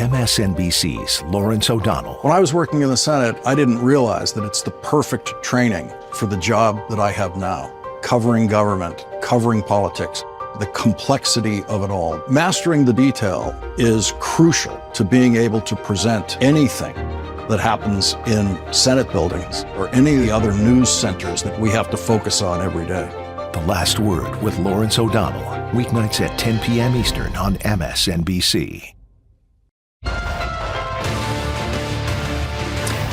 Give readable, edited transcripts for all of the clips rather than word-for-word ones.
MSNBC's Lawrence O'Donnell. When I was working in the Senate, I didn't realize that it's the perfect training for the job that I have now. Covering government, covering politics, the complexity of it all. Mastering the detail is crucial to being able to present anything that happens in Senate buildings or any of the other news centers that we have to focus on every day. The Last Word with Lawrence O'Donnell, weeknights at 10 p.m. Eastern on MSNBC.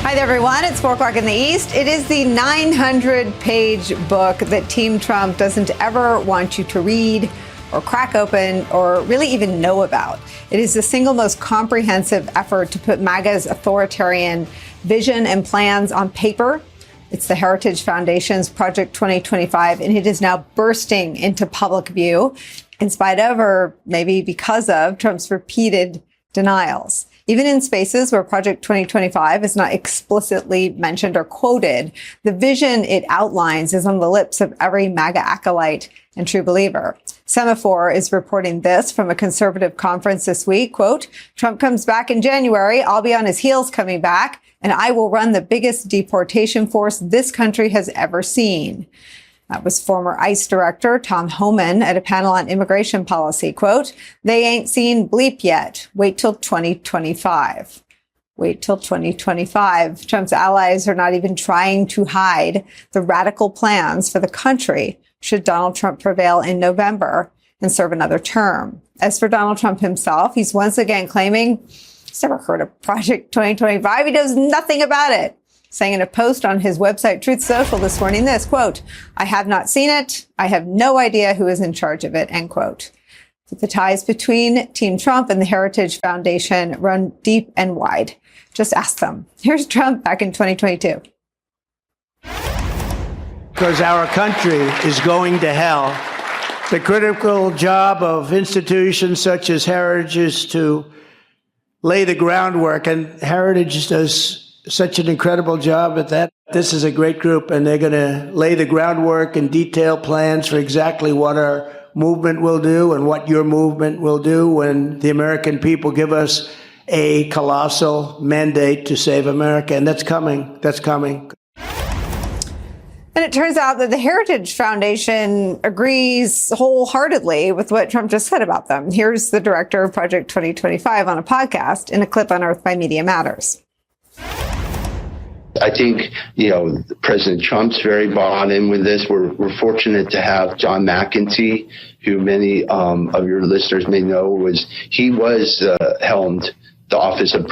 Hi there, everyone. It's 4 o'clock in the East. It is the 900-page book that Team Trump doesn't ever want you to read or crack open or really even know about. It is the single most comprehensive effort to put MAGA's authoritarian vision and plans on paper. It's the Heritage Foundation's Project 2025, and it is now bursting into public view in spite of, or maybe because of, Trump's repeated denials. Even in spaces where Project 2025 is not explicitly mentioned or quoted, the vision it outlines is on the lips of every MAGA acolyte and true believer. Semaphore is reporting this from a conservative conference this week. Quote, Trump comes back in January. I'll be on his heels coming back, and I will run the biggest deportation force this country has ever seen. That was former ICE Director Tom Homan at a panel on immigration policy. Quote, they ain't seen bleep yet. Wait till 2025. Wait till 2025. Trump's allies are not even trying to hide the radical plans for the country should Donald Trump prevail in November and serve another term. As for Donald Trump himself, he's once again claiming he's never heard of Project 2025. He knows nothing about it. Saying in a post on his website, Truth Social, this morning, this, quote, I have not seen it. I have no idea who is in charge of it, end quote. But the ties between Team Trump and the Heritage Foundation run deep and wide. Just ask them. Here's Trump back in 2022. Because our country is going to hell. The critical job of institutions such as Heritage is to lay the groundwork, and Heritage does such an incredible job at that. This is a great group, and they're going to lay the groundwork and detailed plans for exactly what our movement will do and what your movement will do when the American people give us a colossal mandate to save America. And that's coming. That's coming. And it turns out that the Heritage Foundation agrees wholeheartedly with what Trump just said about them. Here's the director of Project 2025 on a podcast in a clip unearthed by Media Matters. I think, President Trump's very bought in with this. We're fortunate to have John McEntee, who many of your listeners may know was helmed the Office of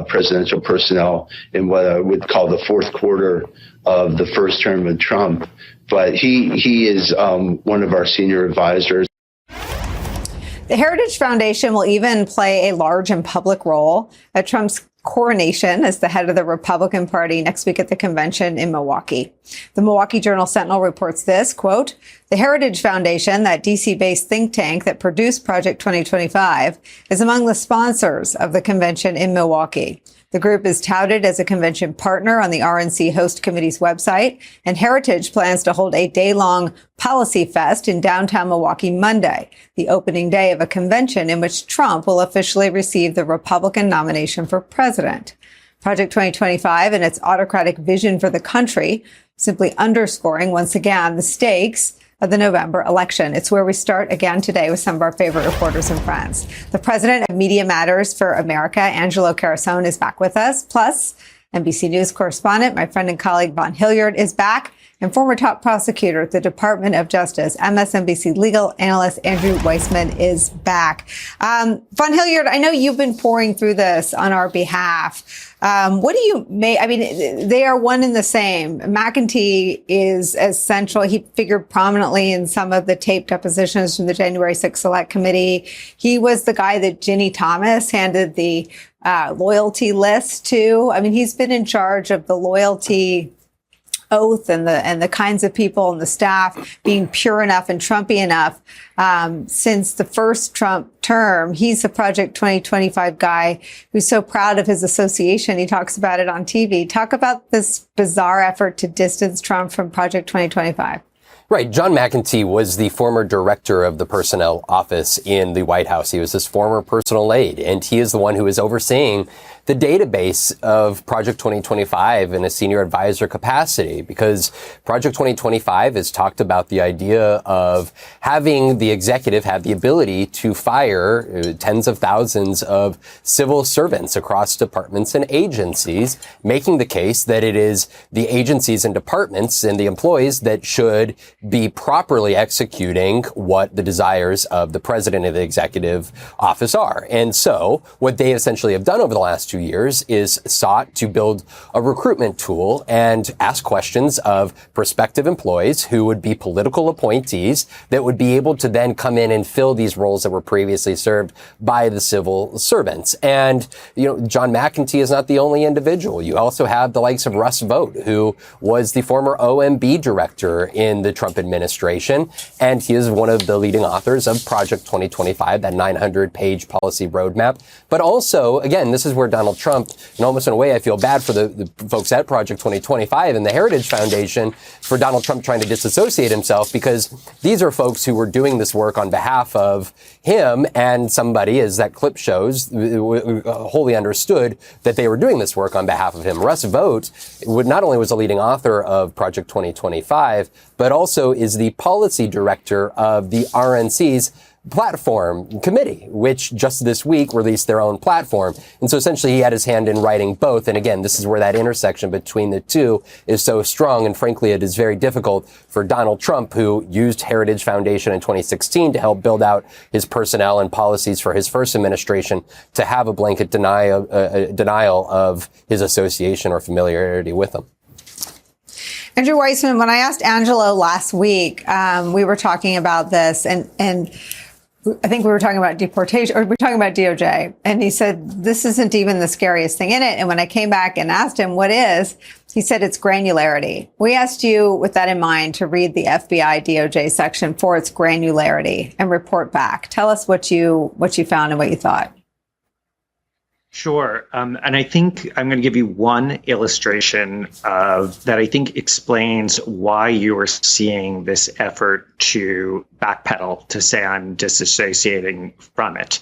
Presidential Personnel in what I would call the fourth quarter of the first term of Trump. But he is one of our senior advisors. The Heritage Foundation will even play a large and public role at Trump's coronation as the head of the Republican Party next week at the convention in Milwaukee. The Milwaukee Journal-Sentinel reports this, quote, the Heritage Foundation, that D.C.-based think tank that produced Project 2025, is among the sponsors of the convention in Milwaukee. The group is touted as a convention partner on the RNC host committee's website, and Heritage plans to hold a day-long policy fest in downtown Milwaukee Monday, the opening day of a convention in which Trump will officially receive the Republican nomination for president. Project 2025 and its autocratic vision for the country simply underscoring once again the stakes of the November election. It's where we start again today with some of our favorite reporters and friends. The president of Media Matters for America, Angelo, Caruson, is back with us. Plus, NBC News correspondent, my friend and colleague Vaughn Hillyard, is back. And former top prosecutor at the Department of Justice, MSNBC legal analyst Andrew Weissmann is back. Vaughn Hillyard, I know you've been pouring through this on our behalf. What do you make? I mean, they are one and the same. McEntee is as central. He figured prominently in some of the taped depositions from the January 6th Select Committee. He was the guy that Ginny Thomas handed the loyalty list to. I mean, he's been in charge of the loyalty oath and the kinds of people and the staff being pure enough and Trumpy enough since the first Trump term. He's a Project 2025 guy who's so proud of his association. He talks about it on TV. Talk about this bizarre effort to distance Trump from Project 2025. Right. John McEntee was the former director of the personnel office in the White House. He was his former personal aide, and he is the one who is overseeing the database of Project 2025 in a senior advisor capacity, because Project 2025 has talked about the idea of having the executive have the ability to fire tens of thousands of civil servants across departments and agencies, making the case that it is the agencies and departments and the employees that should be properly executing what the desires of the president of the executive office are. And so what they essentially have done over the last 2 years is sought to build a recruitment tool and ask questions of prospective employees who would be political appointees that would be able to then come in and fill these roles that were previously served by the civil servants. And, John McEntee is not the only individual. You also have the likes of Russ Vought, who was the former OMB director in the Trump administration, and he is one of the leading authors of Project 2025, that 900-page policy roadmap. But also, again, this is where Donald Trump, and almost in a way I feel bad for the folks at Project 2025 and the Heritage Foundation for Donald Trump trying to disassociate himself, because these are folks who were doing this work on behalf of him, and somebody, as that clip shows, wholly understood that they were doing this work on behalf of him. Russ Vought not only was a leading author of Project 2025, but also is the policy director of the RNC's platform committee, which just this week released their own platform. And so essentially he had his hand in writing both. And again, this is where that intersection between the two is so strong. And frankly, it is very difficult for Donald Trump, who used Heritage Foundation in 2016 to help build out his personnel and policies for his first administration, to have a blanket denial of his association or familiarity with them. Andrew Weissmann, when I asked Angelo last week, we were talking about this, and I think we were talking about deportation, or we were talking about DOJ, and he said, this isn't even the scariest thing in it. And when I came back and asked him what is, he said it's granularity. We asked you, with that in mind, to read the FBI DOJ section for its granularity and report back. Tell us what you found and what you thought. Sure. And I think I'm going to give you one illustration that I think explains why you are seeing this effort to backpedal, to say I'm disassociating from it.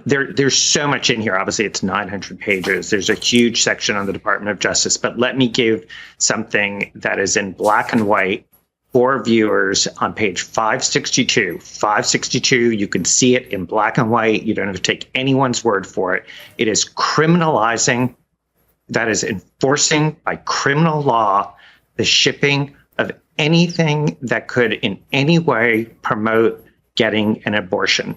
There's so much in here. Obviously, it's 900 pages. There's a huge section on the Department of Justice. But let me give something that is in black and white for viewers on page 562. 562, you can see it in black and white. You don't have to take anyone's word for it. It is criminalizing, that is enforcing by criminal law, the shipping of anything that could in any way promote getting an abortion.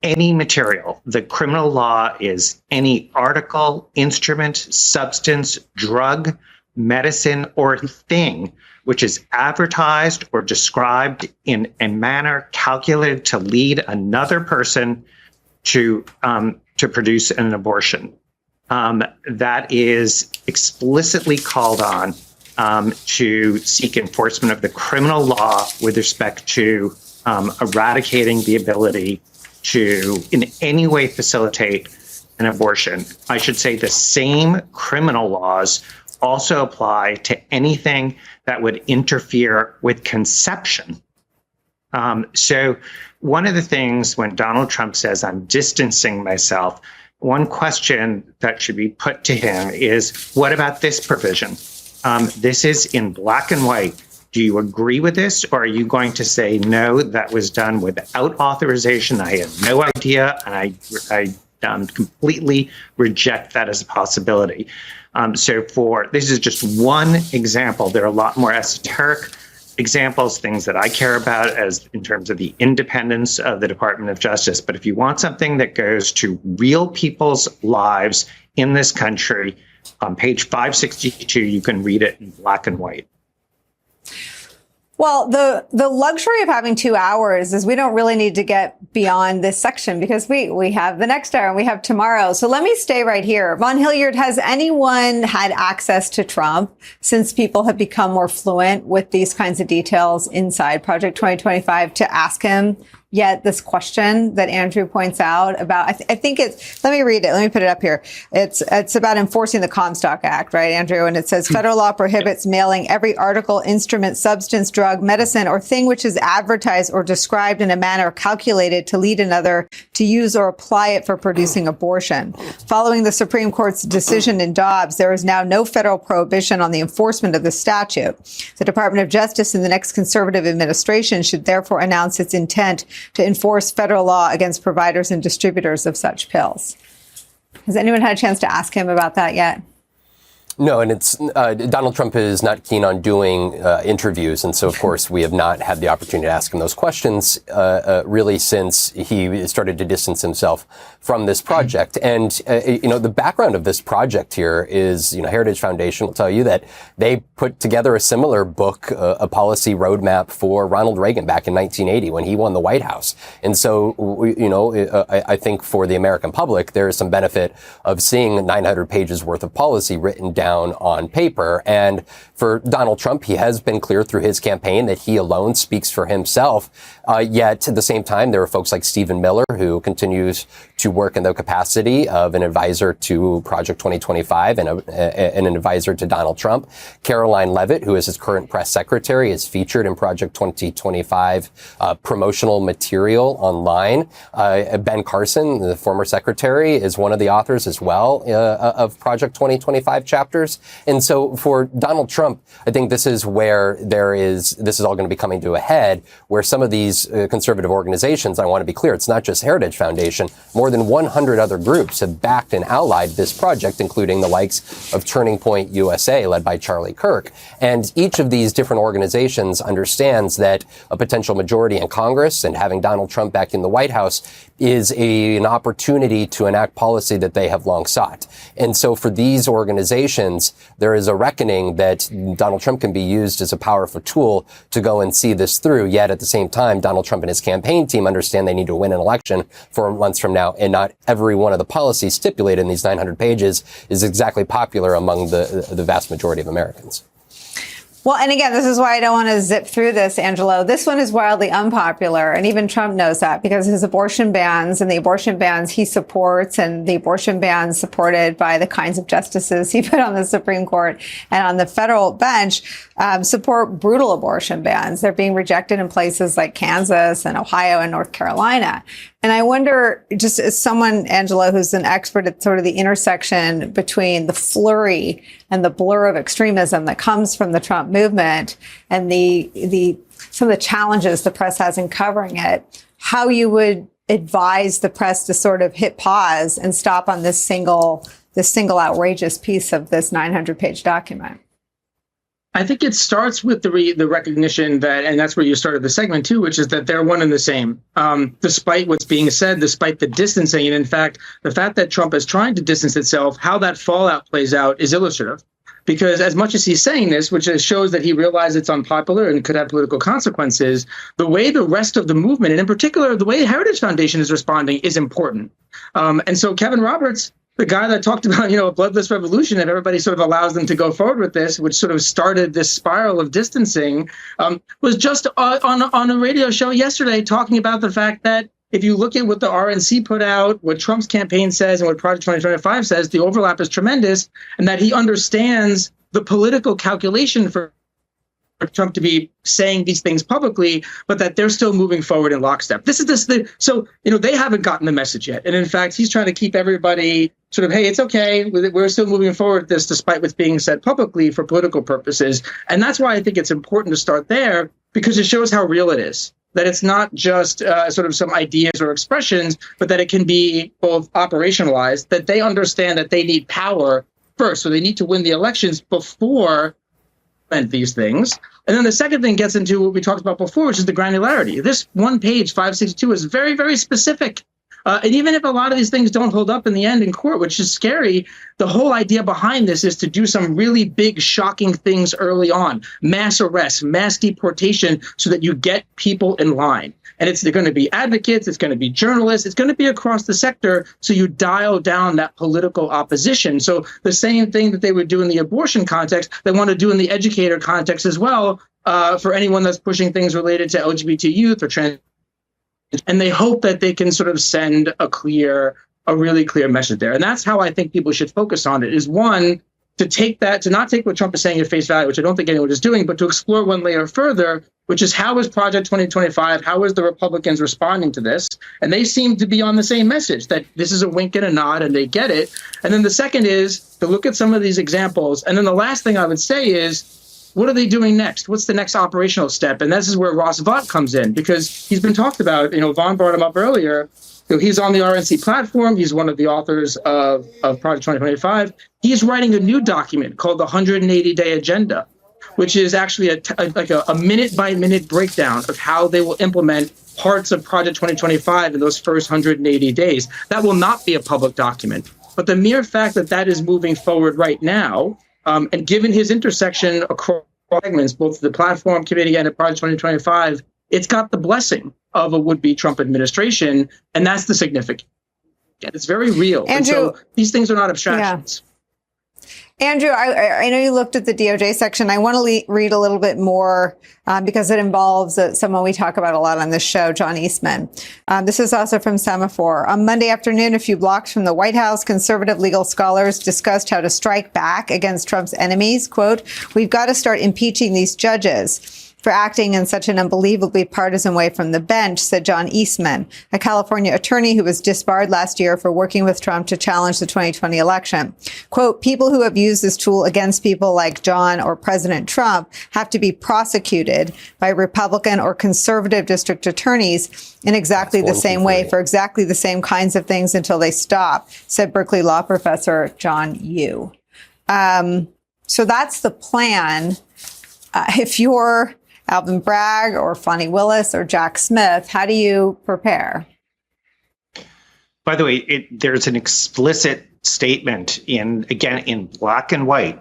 Any material. The criminal law is any article, instrument, substance, drug, medicine, or thing which is advertised or described in a manner calculated to lead another person to produce an abortion. That is explicitly called on to seek enforcement of the criminal law with respect to eradicating the ability to in any way facilitate an abortion. I should say the same criminal laws also apply to anything that would interfere with conception. So one of the things when Donald Trump says, I'm distancing myself, one question that should be put to him is, what about this provision? This is in black and white. Do you agree with this? Or are you going to say, no, that was done without authorization? I had no idea, and I completely reject that as a possibility. So this is just one example. There are a lot more esoteric examples, things that I care about as in terms of the independence of the Department of Justice. But if you want something that goes to real people's lives in this country, on page 562, you can read it in black and white. Well, the luxury of having 2 hours is we don't really need to get beyond this section, because we have the next hour and we have tomorrow. So let me stay right here. Vaughn, Hillyard, has anyone had access to Trump since people have become more fluent with these kinds of details inside Project 2025 to ask him, yet this question that Andrew points out about, I think it's, let me read it. Let me put it up here. It's about enforcing the Comstock Act, right, Andrew? And it says federal law prohibits mailing every article, instrument, substance, drug, medicine, or thing which is advertised or described in a manner calculated to lead another to use or apply it for producing abortion. Following the Supreme Court's decision in Dobbs, there is now no federal prohibition on the enforcement of the statute. The Department of Justice in the next conservative administration should therefore announce its intent to enforce federal law against providers and distributors of such pills. Has anyone had a chance to ask him about that yet? No, and it's Donald Trump is not keen on doing interviews, and so of course we have not had the opportunity to ask him those questions really since he started to distance himself from this project. And the background of this project here is, Heritage Foundation will tell you that they put together a similar book, a policy roadmap for Ronald Reagan back in 1980 when he won the White House. And so, I think for the American public there is some benefit of seeing 900 pages worth of policy written down on paper. And for Donald Trump, he has been clear through his campaign that he alone speaks for himself. Yet at the same time, there are folks like Stephen Miller, who continues to work in the capacity of an advisor to Project 2025 and an advisor to Donald Trump. Caroline Leavitt, who is his current press secretary, is featured in Project 2025 promotional material online. Ben Carson, the former secretary, is one of the authors as well of Project 2025 chapters. And so for Donald Trump, I think this is where this is all going to be coming to a head, where some of these conservative organizations, I want to be clear, it's not just Heritage Foundation, more than 100 other groups have backed and allied this project, including the likes of Turning Point USA, led by Charlie Kirk. And each of these different organizations understands that a potential majority in Congress and having Donald Trump back in the White House is an opportunity to enact policy that they have long sought. And so for these organizations, there is a reckoning that Donald Trump can be used as a powerful tool to go and see this through. Yet at the same time, Donald Trump and his campaign team understand they need to win an election 4 months from now, and not every one of the policies stipulated in these 900 pages is exactly popular among the vast majority of Americans. Well, and again, this is why I don't want to zip through this, Angelo. This one is wildly unpopular, and even Trump knows that, because his abortion bans and the abortion bans he supports and the abortion bans supported by the kinds of justices he put on the Supreme Court and on the federal bench support brutal abortion bans. They're being rejected in places like Kansas and Ohio and North Carolina. And I wonder, just as someone, Angelo, who's an expert at sort of the intersection between the flurry and the blur of extremism that comes from the Trump movement and some of the challenges the press has in covering it, how you would advise the press to sort of hit pause and stop on this single outrageous piece of this 900-page document. I think it starts with the recognition that, and that's where you started the segment too, which is that they're one and the same, despite what's being said, despite the distancing. And in fact, the fact that Trump is trying to distance itself, how that fallout plays out is illustrative. Because as much as he's saying this, which shows that he realizes it's unpopular and could have political consequences, the way the rest of the movement, and in particular, the way Heritage Foundation is responding, is important. And so Kevin Roberts, the guy that talked about, a bloodless revolution, if everybody sort of allows them to go forward with this, which sort of started this spiral of distancing, was just on a radio show yesterday talking about the fact that if you look at what the RNC put out, what Trump's campaign says, and what Project 2025 says, the overlap is tremendous, and that he understands the political calculation for Trump to be saying these things publicly, but that they're still moving forward in lockstep. So they haven't gotten the message yet. And in fact, he's trying to keep everybody sort of, hey, it's okay. We're still moving forward with this despite what's being said publicly for political purposes. And that's why I think it's important to start there, because it shows how real it is. That it's not just sort of some ideas or expressions, but that it can be both operationalized, that they understand that they need power first. So they need to win the elections before these things. And then the second thing gets into what we talked about before, which is the granularity. This one page, 562, is very, very specific. And even if a lot of these things don't hold up in the end in court, which is scary, the whole idea behind this is to do some really big, shocking things early on. Mass arrests, mass deportation, so that you get people in line. And they're going to be advocates, it's going to be journalists, it's going to be across the sector, so you dial down that political opposition. So the same thing that they would do in the abortion context, they want to do in the educator context as well, for anyone that's pushing things related to LGBT youth or trans and they hope that they can sort of send a really clear message there. And that's how I think people should focus on it, is one, to not take what Trump is saying at face value, which I don't think anyone is doing, but to explore one layer further, which is how is Project 2025, how is the Republicans responding to this? And they seem to be on the same message, that this is a wink and a nod and they get it. And then the second is to look at some of these examples. And then the last thing I would say is, what are they doing next? What's the next operational step? And this is where Ross Vaughn comes in, because he's been talked about. Vaughn brought him up earlier. He's on the RNC platform. He's one of the authors of Project 2025. He's writing a new document called the 180-Day Agenda, which is actually a minute-by-minute breakdown of how they will implement parts of Project 2025 in those first 180 days. That will not be a public document. But the mere fact that that is moving forward right now, and given his intersection across segments, both the platform committee and at Project 2025, it's got the blessing of a would-be Trump administration, and that's the significance. It's very real. Andrew, and so these things are not abstractions. Yeah. Andrew, I know you looked at the DOJ section. I want to read a little bit more because it involves someone we talk about a lot on this show, John Eastman. This is also from Semaphore. On Monday afternoon, a few blocks from the White House, conservative legal scholars discussed how to strike back against Trump's enemies. Quote, "We've got to start impeaching these judges for acting in such an unbelievably partisan way from the bench," said John Eastman, a California attorney who was disbarred last year for working with Trump to challenge the 2020 election. Quote, "People who have used this tool against people like John or President Trump have to be prosecuted by Republican or conservative district attorneys in exactly the same way for exactly the same kinds of things until they stop," said Berkeley law professor John Yoo. So that's the plan. If you're Alvin Bragg or Fani Willis or Jack Smith, how do you prepare? By the way, there's an explicit statement in black and white.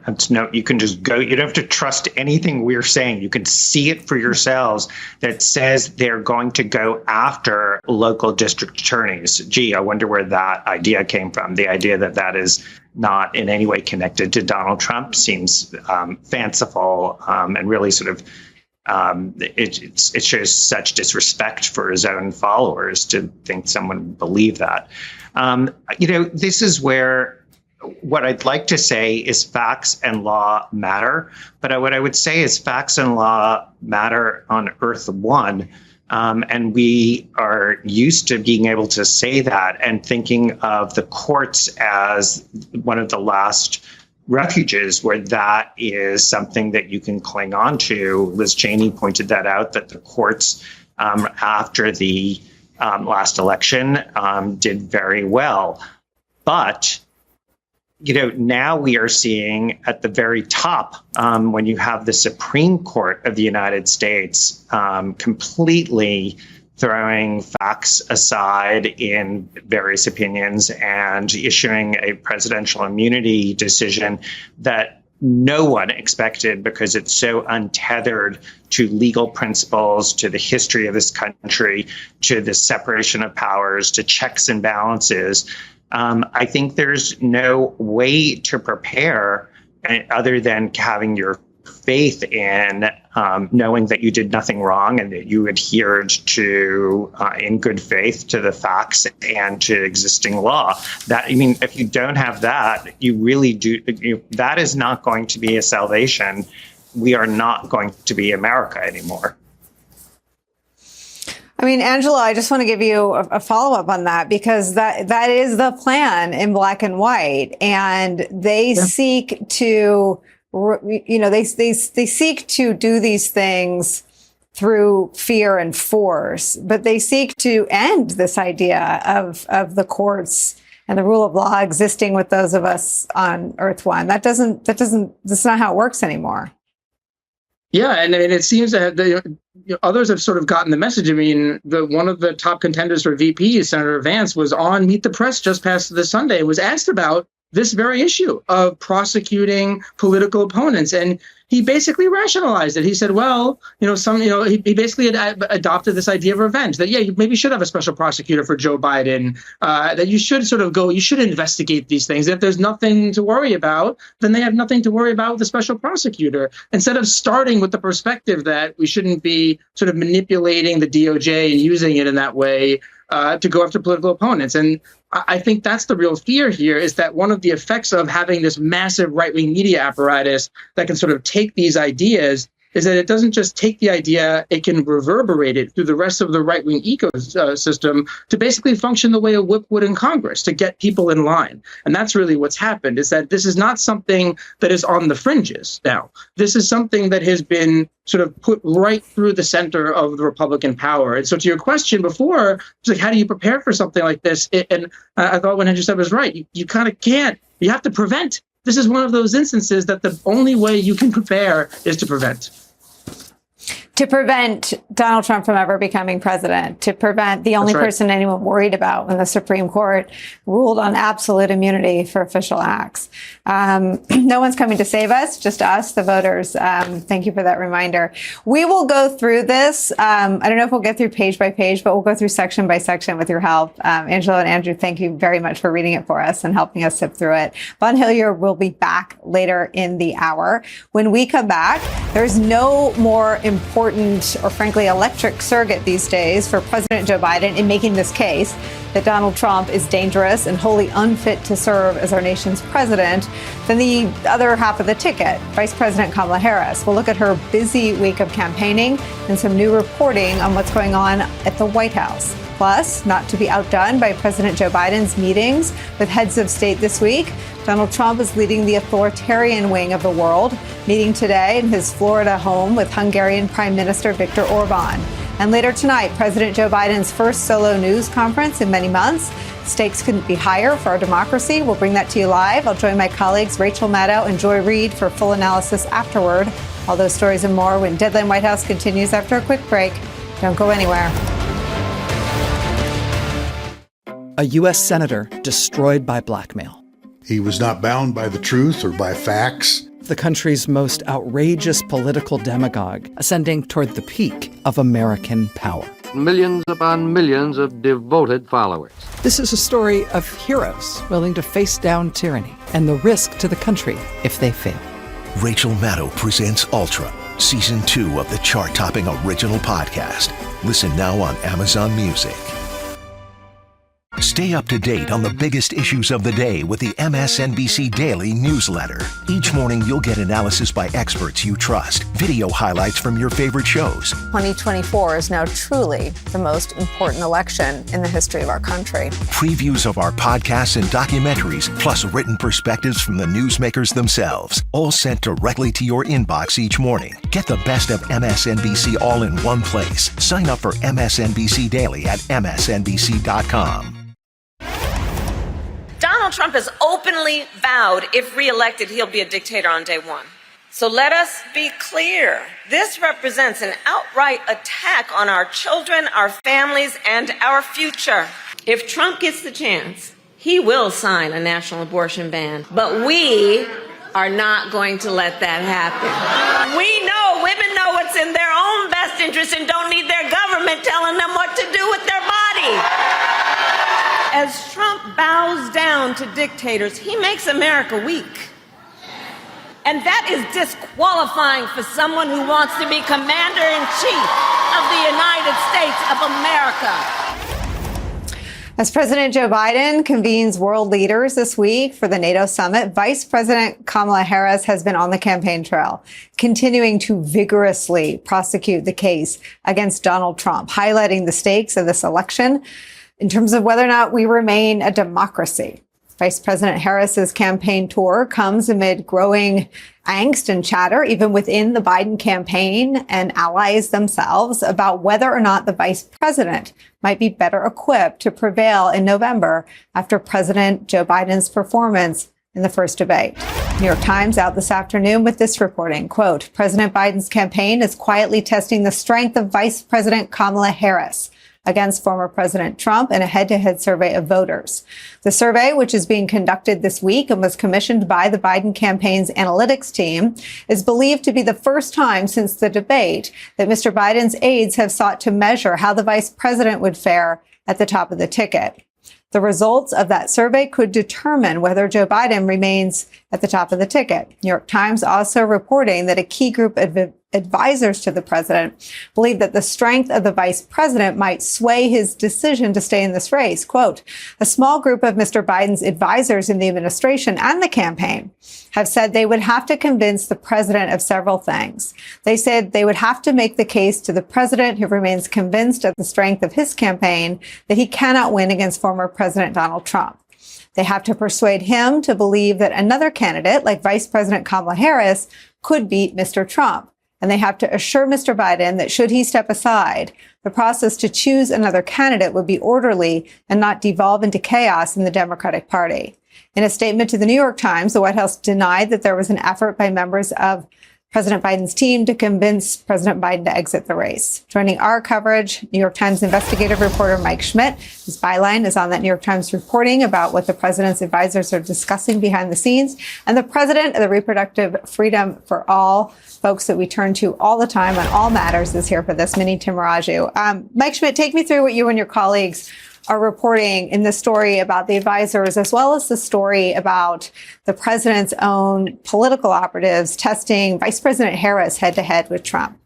You can just go, you don't have to trust anything we're saying. You can see it for yourselves that says they're going to go after local district attorneys. Gee, I wonder where that idea came from. The idea that is not in any way connected to Donald Trump seems fanciful and really sort of it shows such disrespect for his own followers to think someone would believe that. This is where what I'd like to say is facts and law matter. But what I would say is facts and law matter on Earth One. And we are used to being able to say that and thinking of the courts as one of the last refuges where that is something that you can cling on to. Liz Cheney pointed that out, that the courts after the last election did very well. But, now we are seeing at the very top, when you have the Supreme Court of the United States completely throwing facts aside in various opinions and issuing a presidential immunity decision that no one expected because it's so untethered to legal principles, to the history of this country, to the separation of powers, to checks and balances. I think there's no way to prepare other than having your faith in knowing that you did nothing wrong and that you adhered to, in good faith, to the facts and to existing law. If you don't have that, you really do. That is not going to be a salvation. We are not going to be America anymore. Angelo, I just want to give you a follow-up on that, because that is the plan in black and white, and they seek to. They seek to do these things through fear and force, but they seek to end this idea of the courts and the rule of law existing with those of us on Earth One. That's not how it works anymore. Yeah, and it seems that others have sort of gotten the message. One of the top contenders for VP, Senator Vance, was on Meet the Press just past this Sunday and was asked about this very issue of prosecuting political opponents. And he basically rationalized it. He said, well, he basically adopted this idea of revenge, that, you maybe should have a special prosecutor for Joe Biden, that you should you should investigate these things. If there's nothing to worry about, then they have nothing to worry about with the special prosecutor. Instead of starting with the perspective that we shouldn't be sort of manipulating the DOJ and using it in that way to go after political opponents. And I think that's the real fear here, is that one of the effects of having this massive right-wing media apparatus that can sort of take these ideas is that it doesn't just take the idea, it can reverberate it through the rest of the right-wing ecosystem to basically function the way a whip would in Congress, to get people in line. And that's really what's happened, is that this is not something that is on the fringes now. This is something that has been sort of put right through the center of the Republican power. And so to your question before, it's like, how do you prepare for something like this? And I thought what Andrew said was right. You kind of can't. You have to prevent. This is one of those instances that the only way you can prepare is to prevent. To prevent Donald Trump from ever becoming president, to prevent the only person anyone worried about when the Supreme Court ruled on absolute immunity for official acts. No one's coming to save us, just us, the voters. Thank you for that reminder. We will go through this. I don't know if we'll get through page by page, but we'll go through section by section with your help. Angelo and Andrew, thank you very much for reading it for us and helping us sift through it. Vaughn Hillyard will be back later in the hour. When we come back, there's no more important or frankly electric surrogate these days for President Joe Biden in making this case that Donald Trump is dangerous and wholly unfit to serve as our nation's president than the other half of the ticket, Vice President Kamala Harris. We'll look at her busy week of campaigning and some new reporting on what's going on at the White House. Plus, not to be outdone by President Joe Biden's meetings with heads of state this week, Donald Trump is leading the authoritarian wing of the world, meeting today in his Florida home with Hungarian Prime Minister Viktor Orban. And later tonight, President Joe Biden's first solo news conference in many months. Stakes couldn't be higher for our democracy. We'll bring that to you live. I'll join my colleagues Rachel Maddow and Joy Reid for full analysis afterward. All those stories and more when Deadline White House continues after a quick break. Don't go anywhere. A U.S. senator destroyed by blackmail. He was not bound by the truth or by facts. The country's most outrageous political demagogue ascending toward the peak of American power. Millions upon millions of devoted followers. This is a story of heroes willing to face down tyranny and the risk to the country if they fail. Rachel Maddow presents Ultra, Season 2 of the chart-topping original podcast. Listen now on Amazon Music. Stay up to date on the biggest issues of the day with the MSNBC Daily newsletter. Each morning, you'll get analysis by experts you trust, video highlights from your favorite shows. 2024 is now truly the most important election in the history of our country. Previews of our podcasts and documentaries, plus written perspectives from the newsmakers themselves, all sent directly to your inbox each morning. Get the best of MSNBC all in one place. Sign up for MSNBC Daily at msnbc.com. Donald Trump has openly vowed, if reelected, he'll be a dictator on day one. So let us be clear. This represents an outright attack on our children, our families, and our future. If Trump gets the chance, he will sign a national abortion ban. But we are not going to let that happen. We know women know what's in their own best interest and don't need their government telling them what to do with their body. As Trump bows down to dictators, he makes America weak. And that is disqualifying for someone who wants to be commander-in-chief of the United States of America. As President Joe Biden convenes world leaders this week for the NATO summit, Vice President Kamala Harris has been on the campaign trail, continuing to vigorously prosecute the case against Donald Trump, highlighting the stakes of this election in terms of whether or not we remain a democracy. Vice President Harris's campaign tour comes amid growing angst and chatter, even within the Biden campaign and allies themselves, about whether or not the vice president might be better equipped to prevail in November after President Joe Biden's performance in the first debate. New York Times out this afternoon with this reporting, quote, President Biden's campaign is quietly testing the strength of Vice President Kamala Harris. against former President Trump in a head-to-head survey of voters. The survey, which is being conducted this week and was commissioned by the Biden campaign's analytics team, is believed to be the first time since the debate that Mr. Biden's aides have sought to measure how the vice president would fare at the top of the ticket. The results of that survey could determine whether Joe Biden remains at the top of the ticket. New York Times also reporting that a key group of advisors to the president believe that the strength of the vice president might sway his decision to stay in this race. Quote, a small group of Mr. Biden's advisors in the administration and the campaign have said they would have to convince the president of several things. They said they would have to make the case to the president, who remains convinced of the strength of his campaign, that he cannot win against former President Donald Trump. They have to persuade him to believe that another candidate, like Vice President Kamala Harris, could beat Mr. Trump. And they have to assure Mr. Biden that should he step aside, the process to choose another candidate would be orderly and not devolve into chaos in the Democratic Party. In a statement to the New York Times, the White House denied that there was an effort by members of President Biden's team to convince President Biden to exit the race. Joining our coverage, New York Times investigative reporter Mike Schmidt. His byline is on that New York Times reporting about what the president's advisors are discussing behind the scenes, and the president of the Reproductive Freedom for All, folks that we turn to all the time on all matters, is here for this. Mini Timuraju. Mike Schmidt, take me through what you and your colleagues are reporting in the story about the advisors, as well as the story about the president's own political operatives testing Vice President Harris head-to-head with Trump.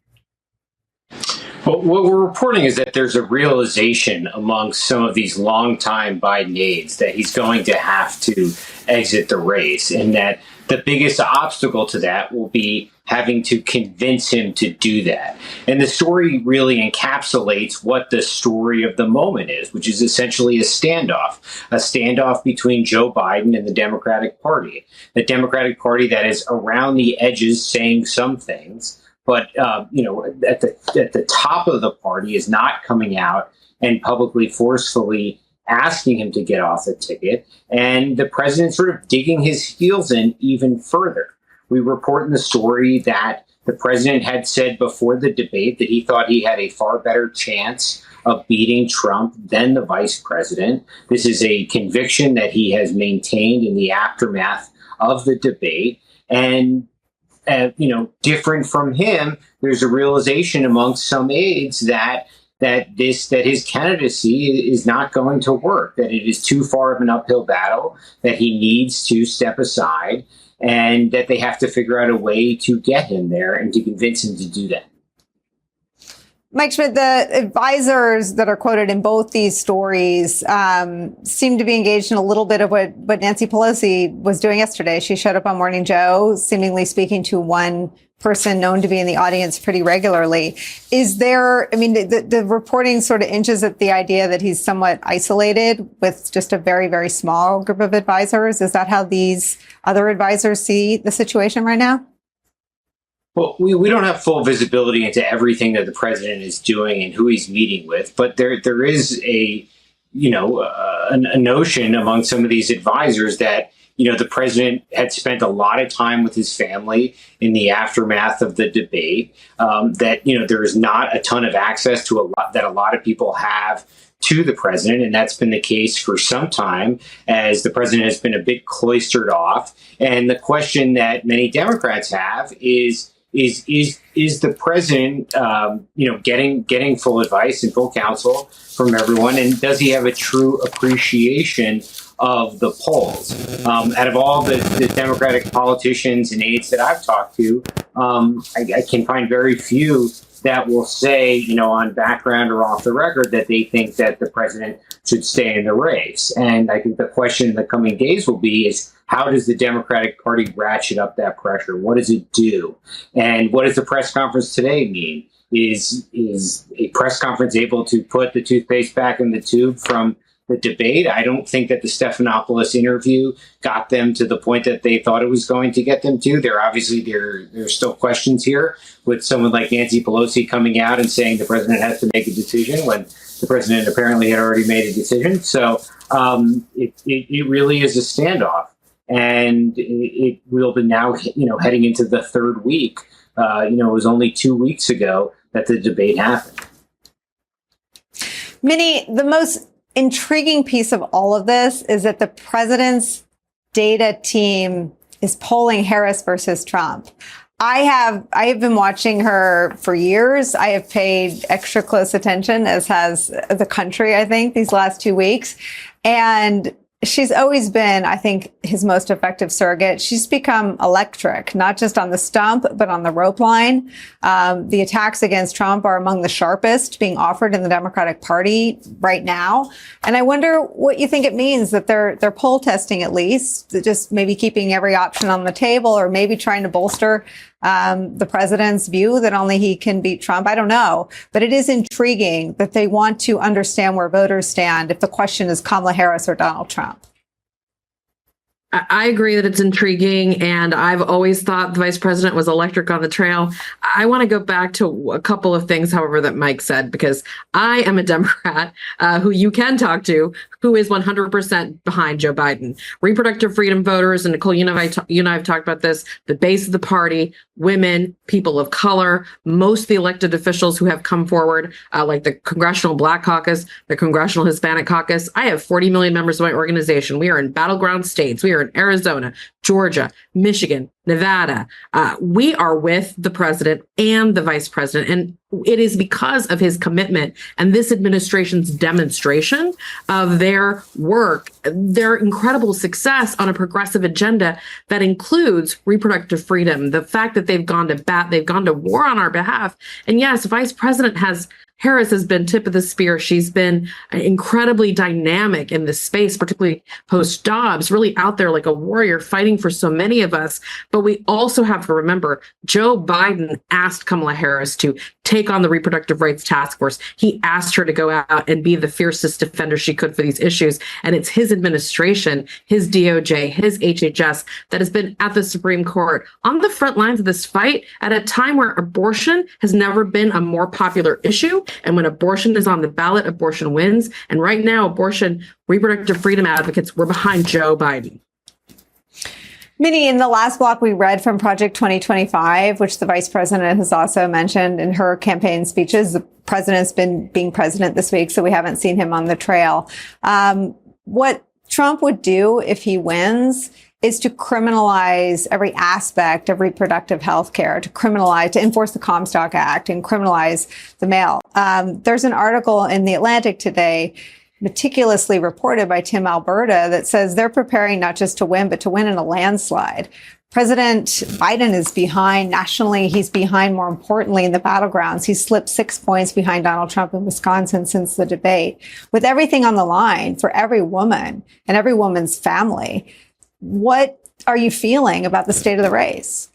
Well, what we're reporting is that there's a realization among some of these longtime Biden aides that he's going to have to exit the race, and that the biggest obstacle to that will be having to convince him to do that. And the story really encapsulates what the story of the moment is, which is essentially a standoff between Joe Biden and the Democratic Party. The Democratic Party that is around the edges saying some things, but at the top of the party is not coming out and publicly forcefully asking him to get off the ticket, and the president sort of digging his heels in even further. We report in the story that the president had said before the debate that he thought he had a far better chance of beating Trump than the vice president. This is a conviction that he has maintained in the aftermath of the debate. And different from him, there's a realization amongst some aides that his candidacy is not going to work, that it is too far of an uphill battle, that he needs to step aside, and that they have to figure out a way to get him there and to convince him to do that. Mike Schmidt, the advisors that are quoted in both these stories seem to be engaged in a little bit of what Nancy Pelosi was doing yesterday. She showed up on Morning Joe, seemingly speaking to one person known to be in the audience pretty regularly. Is there, the reporting sort of inches at the idea that he's somewhat isolated with just a very, very small group of advisors. Is that how these other advisors see the situation right now? Well, we don't have full visibility into everything that the president is doing and who he's meeting with, but there is a notion among some of these advisors that the president had spent a lot of time with his family in the aftermath of the debate, that there is not a ton of access to a lot of people have to the president, and that's been the case for some time, as the president has been a bit cloistered off. And the question that many Democrats have is the president, getting full advice and full counsel from everyone, and does he have a true appreciation of the polls? Out of all the Democratic politicians and aides that I've talked to, I can find very few that will say, on background or off the record, that they think that the president should stay in the race. And I think the question in the coming days will be is, how does the Democratic Party ratchet up that pressure? What does it do? And what does the press conference today mean? Is a press conference able to put the toothpaste back in the tube from the debate? I don't think that the Stephanopoulos interview got them to the point that they thought it was going to get them to. There's still questions here, with someone like Nancy Pelosi coming out and saying the president has to make a decision when the president apparently had already made a decision. So it really is a standoff. And it will be now, heading into the third week. It was only 2 weeks ago that the debate happened. Minnie, the most intriguing piece of all of this is that the president's data team is polling Harris versus Trump. I have been watching her for years. I have paid extra close attention, as has the country, I think, these last 2 weeks. And she's always been, I think, his most effective surrogate. She's become electric, not just on the stump, but on the rope line. The attacks against Trump are among the sharpest being offered in the Democratic Party right now. And I wonder what you think it means that they're poll testing, at least, just maybe keeping every option on the table, or maybe trying to bolster the president's view that only he can beat Trump. I don't know. But it is intriguing that they want to understand where voters stand if the question is Kamala Harris or Donald Trump. I agree that it's intriguing, and I've always thought the vice president was electric on the trail. I want to go back to a couple of things, however, that Mike said, because I am a Democrat who you can talk to, who is 100% behind Joe Biden. Reproductive freedom voters, and Nicolle, you and I have talked about this, the base of the party, women, people of color, most of the elected officials who have come forward, like the Congressional Black Caucus, the Congressional Hispanic Caucus. I have 40 million members of my organization. We are in battleground states. We are in Arizona, Georgia, Michigan, Nevada. We are with the president and the vice president. And it is because of his commitment and this administration's demonstration of their work, their incredible success on a progressive agenda that includes reproductive freedom, the fact that they've gone to bat, they've gone to war on our behalf. And yes, Vice President Harris has been tip of the spear. She's been incredibly dynamic in this space, particularly post-Dobbs, really out there like a warrior fighting for so many of us. But we also have to remember, Joe Biden asked Kamala Harris to take on the Reproductive Rights Task Force. He asked her to go out and be the fiercest defender she could for these issues. And it's his administration, his DOJ, his HHS that has been at the Supreme Court on the front lines of this fight at a time where abortion has never been a more popular issue. And when abortion is on the ballot, abortion wins. And right now, reproductive freedom advocates, we're behind Joe Biden. Minnie, in the last block we read from Project 2025, which the vice president has also mentioned in her campaign speeches, the president's been being president this week, so we haven't seen him on the trail. What Trump would do if he wins is to criminalize every aspect of reproductive health care, to enforce the Comstock Act and criminalize the mail. There's an article in The Atlantic today, meticulously reported by Tim Alberta, that says they're preparing not just to win, but to win in a landslide. President Biden is behind nationally. He's behind, more importantly, in the battlegrounds. He's slipped 6 points behind Donald Trump in Wisconsin since the debate. With everything on the line for every woman and every woman's family, what are you feeling about the state of the race?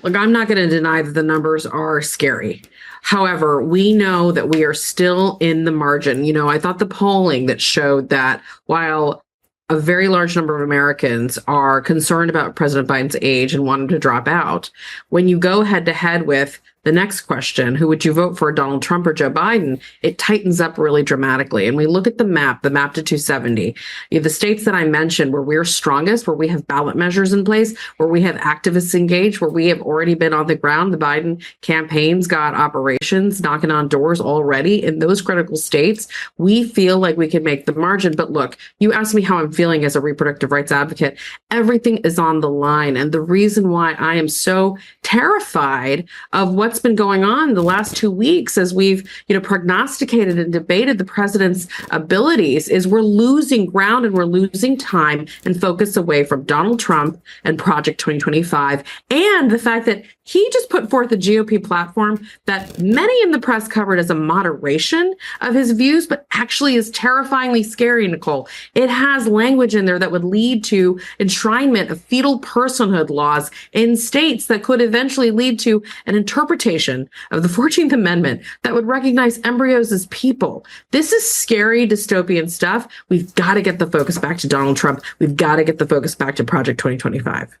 Look, I'm not going to deny that the numbers are scary. However, we know that we are still in the margin. You know, I thought the polling that showed that while a very large number of Americans are concerned about President Biden's age and want him to drop out, when you go head to head with the next question, who would you vote for, Donald Trump or Joe Biden, it tightens up really dramatically. And we look at the map to 270. You have the states that I mentioned where we're strongest, where we have ballot measures in place, where we have activists engaged, where we have already been on the ground. The Biden campaign's got operations knocking on doors already. In those critical states, we feel like we can make the margin. But look, you asked me how I'm feeling as a reproductive rights advocate. Everything is on the line. And the reason why I am so terrified of what's been going on the last 2 weeks as we've, prognosticated and debated the president's abilities is we're losing ground and we're losing time and focus away from Donald Trump and Project 2025 and the fact that he just put forth a GOP platform that many in the press covered as a moderation of his views, but actually is terrifyingly scary, Nicolle. It has language in there that would lead to enshrinement of fetal personhood laws in states that could eventually lead to an interpretation of the 14th Amendment that would recognize embryos as people. This is scary dystopian stuff. We've got to get the focus back to Donald Trump. We've got to get the focus back to Project 2025.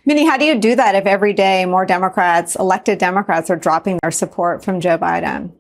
Minnie, how do you do that if every day more elected Democrats, are dropping their support from Joe Biden?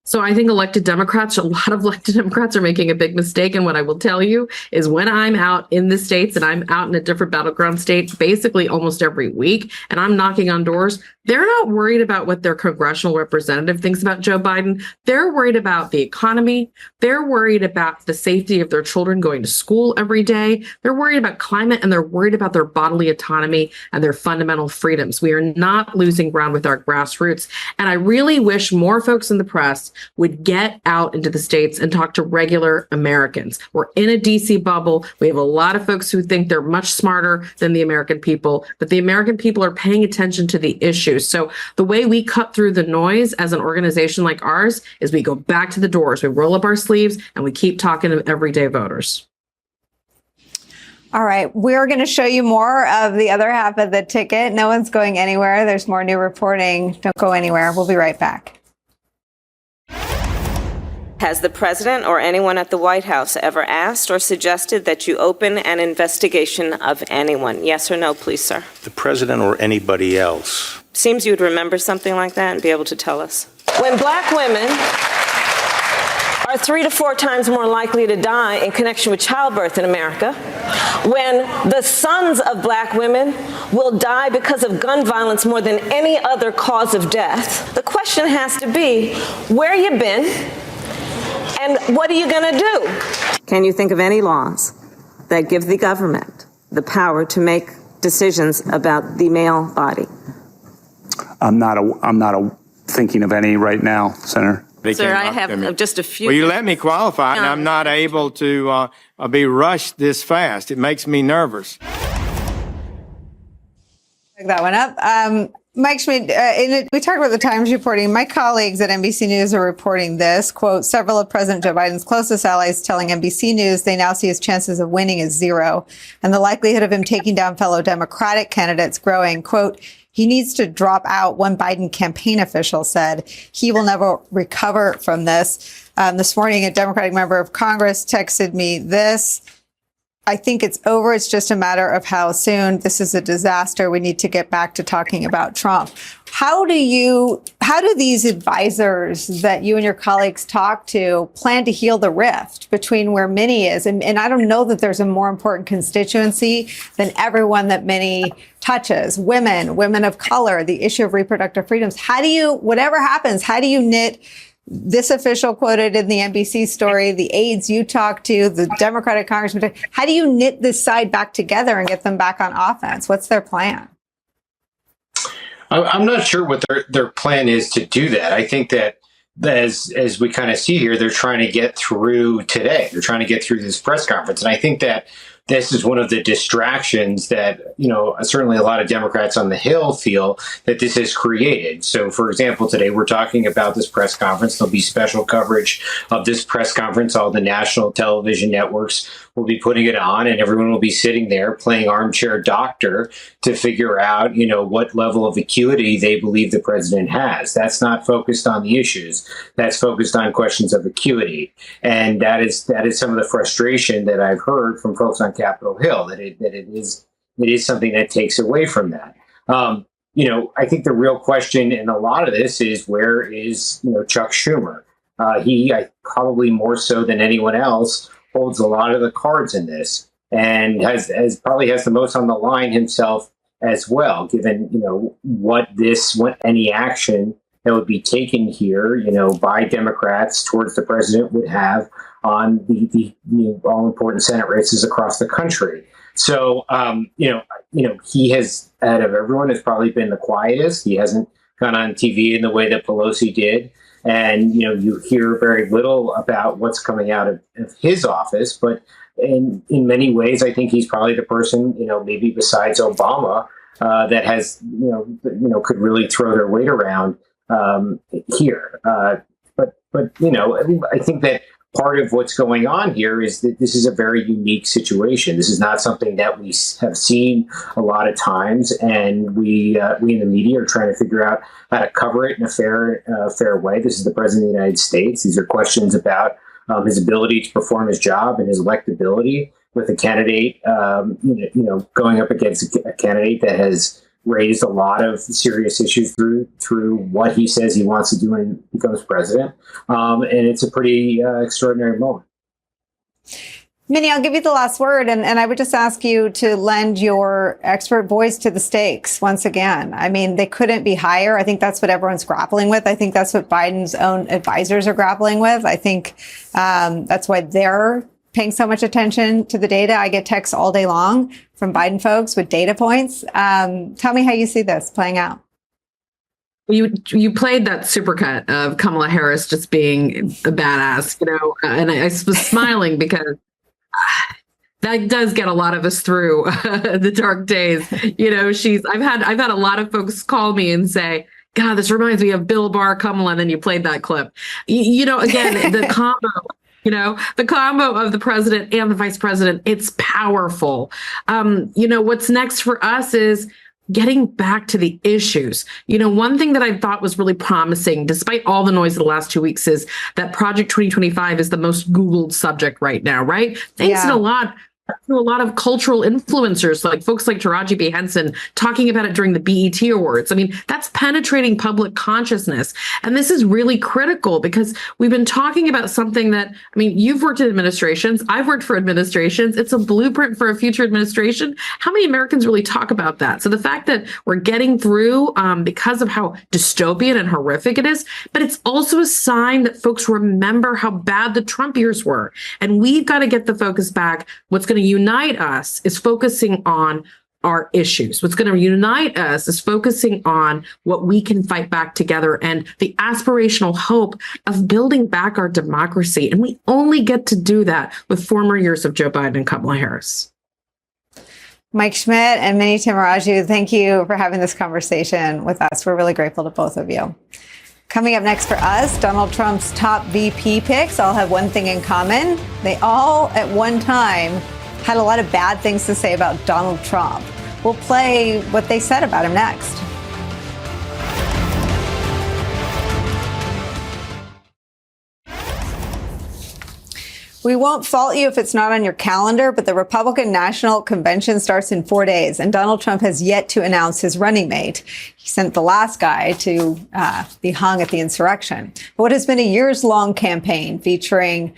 So I think a lot of elected Democrats are making a big mistake. And what I will tell you is when I'm out in the states and I'm out in a different battleground state, basically almost every week, and I'm knocking on doors, they're not worried about what their congressional representative thinks about Joe Biden. They're worried about the economy. They're worried about the safety of their children going to school every day. They're worried about climate, and they're worried about their bodily autonomy and their fundamental freedoms. We are not losing ground with our grassroots. And I really wish more folks in the press would get out into the states and talk to regular Americans. We're in a DC bubble. We have a lot of folks who think they're much smarter than the American people, but the American people are paying attention to the issues. So the way we cut through the noise as an organization like ours is we go back to the doors, we roll up our sleeves, and we keep talking to everyday voters. All right, we're going to show you more of the other half of the ticket. No one's going anywhere. There's more new reporting. Don't go anywhere. We'll be right back. Has the president or anyone at the White House ever asked or suggested that you open an investigation of anyone? Yes or no, please, sir? The president or anybody else? Seems you would remember something like that and be able to tell us. When black women are 3 to 4 times more likely to die in connection with childbirth in America, when the sons of black women will die because of gun violence more than any other cause of death, the question has to be, where you been? And what are you going to do? Can you think of any laws that give the government the power to make decisions about the male body? I'm not thinking of any right now, Senator. Sir, I have just a few. Well, you let me qualify, and I'm not able to be rushed this fast. It makes me nervous. Pick that one up. Mike Schmidt, we talked about the Times reporting. My colleagues at NBC News are reporting this, quote, several of President Joe Biden's closest allies telling NBC News they now see his chances of winning as 0, and the likelihood of him taking down fellow Democratic candidates growing. Quote, he needs to drop out, one Biden campaign official said. He will never recover from this. This morning, a Democratic member of Congress texted me this. I think it's over. It's just a matter of how soon. This is a disaster. We need to get back to talking about Trump. How do these advisors that you and your colleagues talk to plan to heal the rift between where Minnie is? And I don't know that there's a more important constituency than everyone that Minnie touches. Women of color, the issue of reproductive freedoms. Whatever happens, how do you knit this official quoted in the NBC story, the aides you talk to, the Democratic congressman, how do you knit this side back together and get them back on offense? What's their plan? I'm not sure what their plan is to do that. I think that as we kind of see here, they're trying to get through today. They're trying to get through this press conference. And I think that this is one of the distractions that, certainly a lot of Democrats on the Hill feel that this has created. So, for example, today we're talking about this press conference. There'll be special coverage of this press conference. All the national television networks will be putting it on, and everyone will be sitting there playing armchair doctor to figure out, what level of acuity they believe the president has. That's not focused on the issues. That's focused on questions of acuity. And that is some of the frustration that I've heard from folks on Capitol Hill, that it is something that takes away from that. I think the real question in a lot of this is, where is Chuck Schumer? He probably more so than anyone else holds a lot of the cards in this, and probably has the most on the line himself as well, given what any action that would be taken here, by Democrats towards the president would have on the all important Senate races across the country. So, he has, out of everyone, has probably been the quietest. He hasn't gone on TV in the way that Pelosi did. And, you hear very little about what's coming out of his office. But in many ways, I think he's probably the person, maybe besides Obama, that has, could really throw their weight around here. But I think that part of what's going on here is that this is a very unique situation. This is not something that we have seen a lot of times, and we in the media are trying to figure out how to cover it in a fair way. This is the president of the United States. These are questions about his ability to perform his job and his electability with a candidate, going up against a candidate that has raised a lot of serious issues through what he says he wants to do when he becomes president. And it's a pretty extraordinary moment. Minnie, I'll give you the last word, and I would just ask you to lend your expert voice to the stakes once again. I mean, they couldn't be higher. I think that's what everyone's grappling with. I think that's what Biden's own advisors are grappling with. I think that's why they're paying so much attention to the data. I get texts all day long from Biden folks with data points. Tell me how you see this playing out. You played that supercut of Kamala Harris just being a badass, and I was smiling because that does get a lot of us through the dark days. I've had a lot of folks call me and say, God, this reminds me of Bill Barr, Kamala, and then you played that clip. Again, the combo. The combo of the president and the vice president, it's powerful. What's next for us is getting back to the issues. One thing that I thought was really promising, despite all the noise of the last 2 weeks, is that Project 2025 is the most Googled subject right now, right? Thanks to a lot of cultural influencers, like folks like Taraji P. Henson talking about it during the BET Awards. I mean, that's penetrating public consciousness. And this is really critical because we've been talking about something that, you've worked in administrations, I've worked for administrations. It's a blueprint for a future administration. How many Americans really talk about that? So the fact that we're getting through because of how dystopian and horrific it is, but it's also a sign that folks remember how bad the Trump years were. And we've got to get the focus back. What's going to unite us is focusing on our issues. What's going to unite us is focusing on what we can fight back together and the aspirational hope of building back our democracy. And we only get to do that with 4 more years of Joe Biden and Kamala Harris. Mike Schmidt and Minnie Tamaraju, thank you for having this conversation with us. We're really grateful to both of you. Coming up next for us, Donald Trump's top VP picks all have one thing in common. They all, at one time, had a lot of bad things to say about Donald Trump. We'll play what they said about him next. We won't fault you if it's not on your calendar, but the Republican National Convention starts in 4 days, and Donald Trump has yet to announce his running mate. He sent the last guy to be hung at the insurrection. But what has been a years-long campaign featuring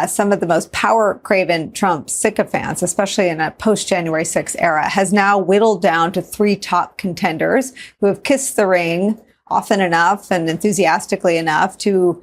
some of the most power-craven Trump sycophants, especially in a post-January 6th era, has now whittled down to 3 top contenders who have kissed the ring often enough and enthusiastically enough to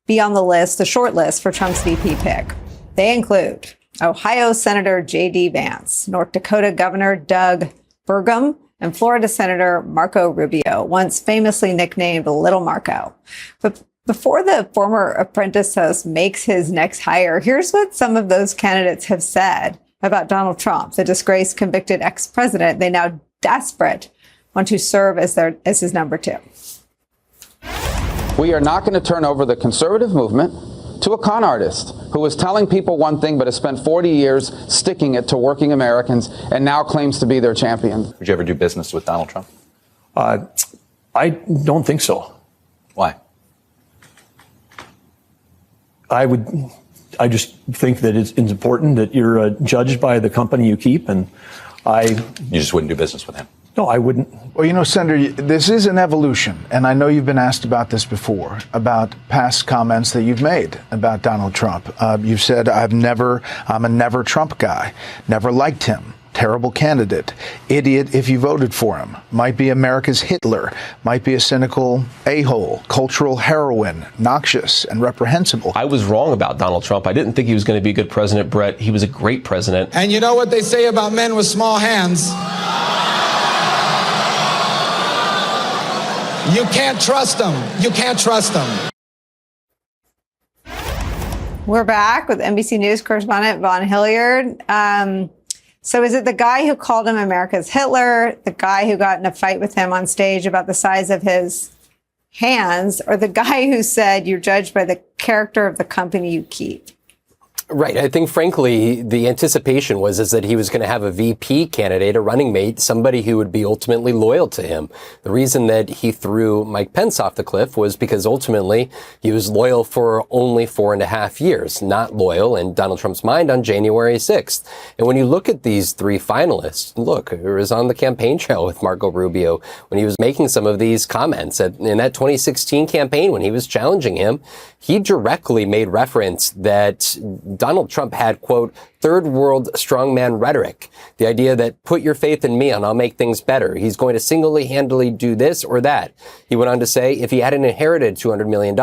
be on the list, the short list for Trump's VP pick. They include Ohio Senator J.D. Vance, North Dakota Governor Doug Burgum, and Florida Senator Marco Rubio, once famously nicknamed Little Marco. But before the former Apprentice host makes his next hire, here's what some of those candidates have said about Donald Trump, the disgraced convicted ex-president they now desperate want to serve as his number 2. We are not going to turn over the conservative movement to a con artist who was telling people one thing but has spent 40 years sticking it to working Americans and now claims to be their champion. Would you ever do business with Donald Trump? I don't think so. Why? I just think that it's important that you're judged by the company you keep, and you just wouldn't do business with him. No, I wouldn't. Well, Senator, this is an evolution, and I know you've been asked about this before, about past comments that you've made about Donald Trump. You've said, I'm a never Trump guy, never liked him. Terrible candidate, idiot if you voted for him, might be America's Hitler, might be a cynical a-hole, cultural heroine, noxious and reprehensible. I was wrong about Donald Trump. I didn't think he was going to be a good president, Brett. He was a great president. And you know what they say about men with small hands? You can't trust them. You can't trust them. We're back with NBC News correspondent Vaughn Hillyard. So is it the guy who called him America's Hitler, the guy who got in a fight with him on stage about the size of his hands, or the guy who said you're judged by the character of the company you keep? Right. I think, frankly, the anticipation is that he was going to have a VP candidate, a running mate, somebody who would be ultimately loyal to him. The reason that he threw Mike Pence off the cliff was because ultimately he was loyal for only 4.5 years, not loyal in Donald Trump's mind on January 6th. And when you look at these three finalists, look, it was on the campaign trail with Marco Rubio when he was making some of these comments in that 2016 campaign when he was challenging him. He directly made reference that Donald Trump had, quote, third world strongman rhetoric. The idea that put your faith in me and I'll make things better. He's going to single-handedly do this or that. He went on to say, if he hadn't inherited $200 million,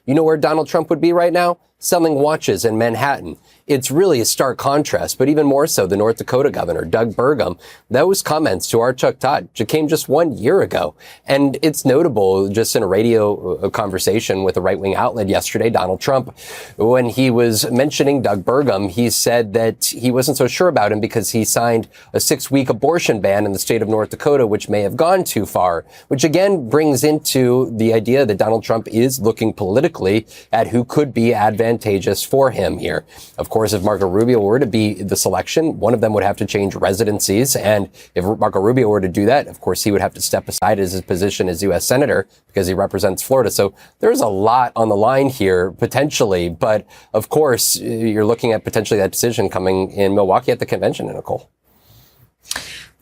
you know where Donald Trump would be right now? Selling watches in Manhattan. It's really a stark contrast, but even more so, the North Dakota governor, Doug Burgum, those comments to our Chuck Todd came just 1 year ago. And it's notable, just in a radio conversation with a right-wing outlet yesterday, Donald Trump, when he was mentioning Doug Burgum, he said that he wasn't so sure about him because he signed a 6-week abortion ban in the state of North Dakota, which may have gone too far, which again brings into the idea that Donald Trump is looking politically at who could be advantageous for him here. Of course, if Marco Rubio were to be the selection, one of them would have to change residencies. And if Marco Rubio were to do that, of course, he would have to step aside his position as U.S. Senator because he represents Florida. So there's a lot on the line here, potentially. But of course, you're looking at potentially that decision coming in Milwaukee at the convention, Nicolle.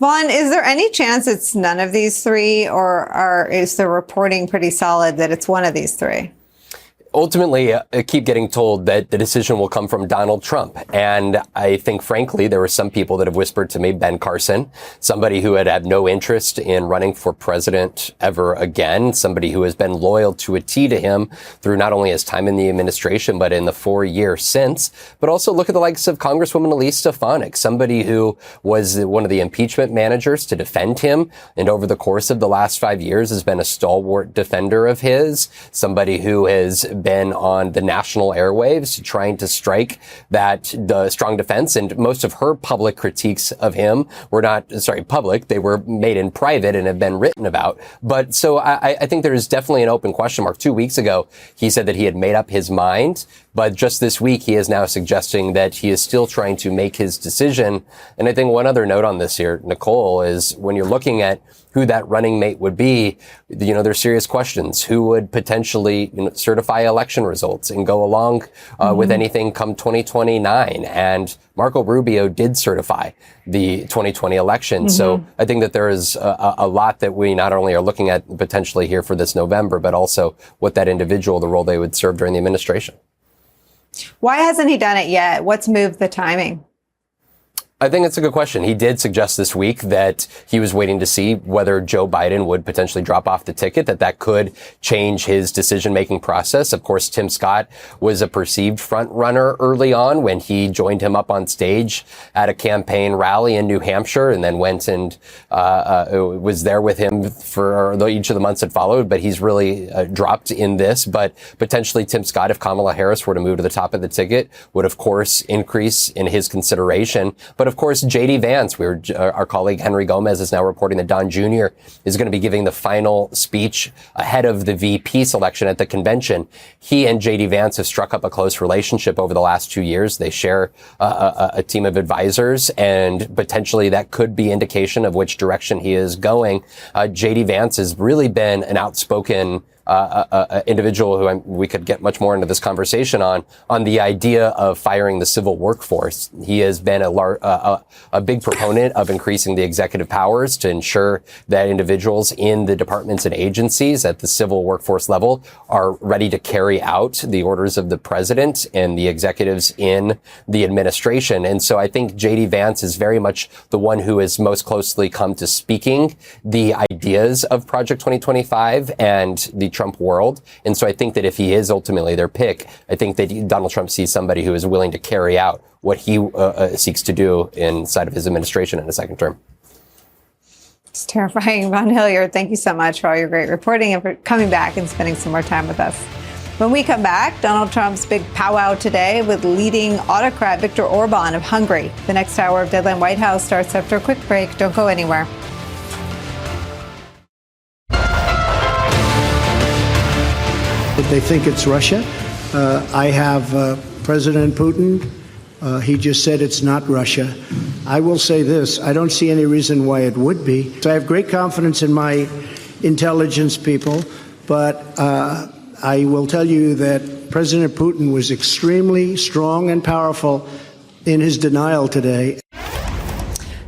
Vaughn, is there any chance it's none of these three, or is the reporting pretty solid that it's one of these three? Ultimately, I keep getting told that the decision will come from Donald Trump. And I think, frankly, there were some people that have whispered to me, Ben Carson, somebody who had no interest in running for president ever again, somebody who has been loyal to a T to him through not only his time in the administration, but in the 4 years since. But also look at the likes of Congresswoman Elise Stefanik, somebody who was one of the impeachment managers to defend him. And over the course of the last 5 years has been a stalwart defender of his, somebody who has been on the national airwaves trying to strike the strong defense. And most of her public critiques of him were not, public. They were made in private and have been written about. But so I think there is definitely an open question mark. 2 weeks ago, he said that he had made up his mind. But just this week, he is now suggesting that he is still trying to make his decision. And I think one other note on this here, Nicolle, is when you're looking at who that running mate would be, there's serious questions. Who would potentially certify election results and go along with anything come 2029? And Marco Rubio did certify the 2020 election. So I think that there is a lot that we not only are looking at potentially here for this November, but also what that individual, the role they would serve during the administration. Why hasn't he done it yet? What's moved the timing? I think it's a good question. He did suggest this week that he was waiting to see whether Joe Biden would potentially drop off the ticket, that could change his decision-making process. Of course, Tim Scott was a perceived front runner early on when he joined him up on stage at a campaign rally in New Hampshire and then went and was there with him for each of the months that followed. But he's really dropped in this. But potentially Tim Scott, if Kamala Harris were to move to the top of the ticket, would, of course, increase in his consideration. But of course, J.D. Vance, our colleague Henry Gomez is now reporting that Don Jr. is going to be giving the final speech ahead of the VP selection at the convention. He and J.D. Vance have struck up a close relationship over the last 2 years. They share a team of advisors, and potentially that could be indication of which direction he is going. J.D. Vance has really been an outspoken individual who we could get much more into this conversation on the idea of firing the civil workforce. He has been a big proponent of increasing the executive powers to ensure that individuals in the departments and agencies at the civil workforce level are ready to carry out the orders of the president and the executives in the administration. And so I think J.D. Vance is very much the one who has most closely come to speaking the ideas of Project 2025 and the Trump world. And so I think that if he is ultimately their pick, I think that Donald Trump sees somebody who is willing to carry out what he seeks to do inside of his administration in a second term. It's terrifying. Vaughn Hillyard, thank you so much for all your great reporting and for coming back and spending some more time with us. When we come back, Donald Trump's big powwow today with leading autocrat Viktor Orban of Hungary. The next hour of Deadline White House starts after a quick break. Don't go anywhere. If they think it's Russia, I have President Putin He just said it's not Russia. I will say this. I don't see any reason why it would be. So I have great confidence in my intelligence people, but I will tell you that President Putin was extremely strong and powerful in his denial today.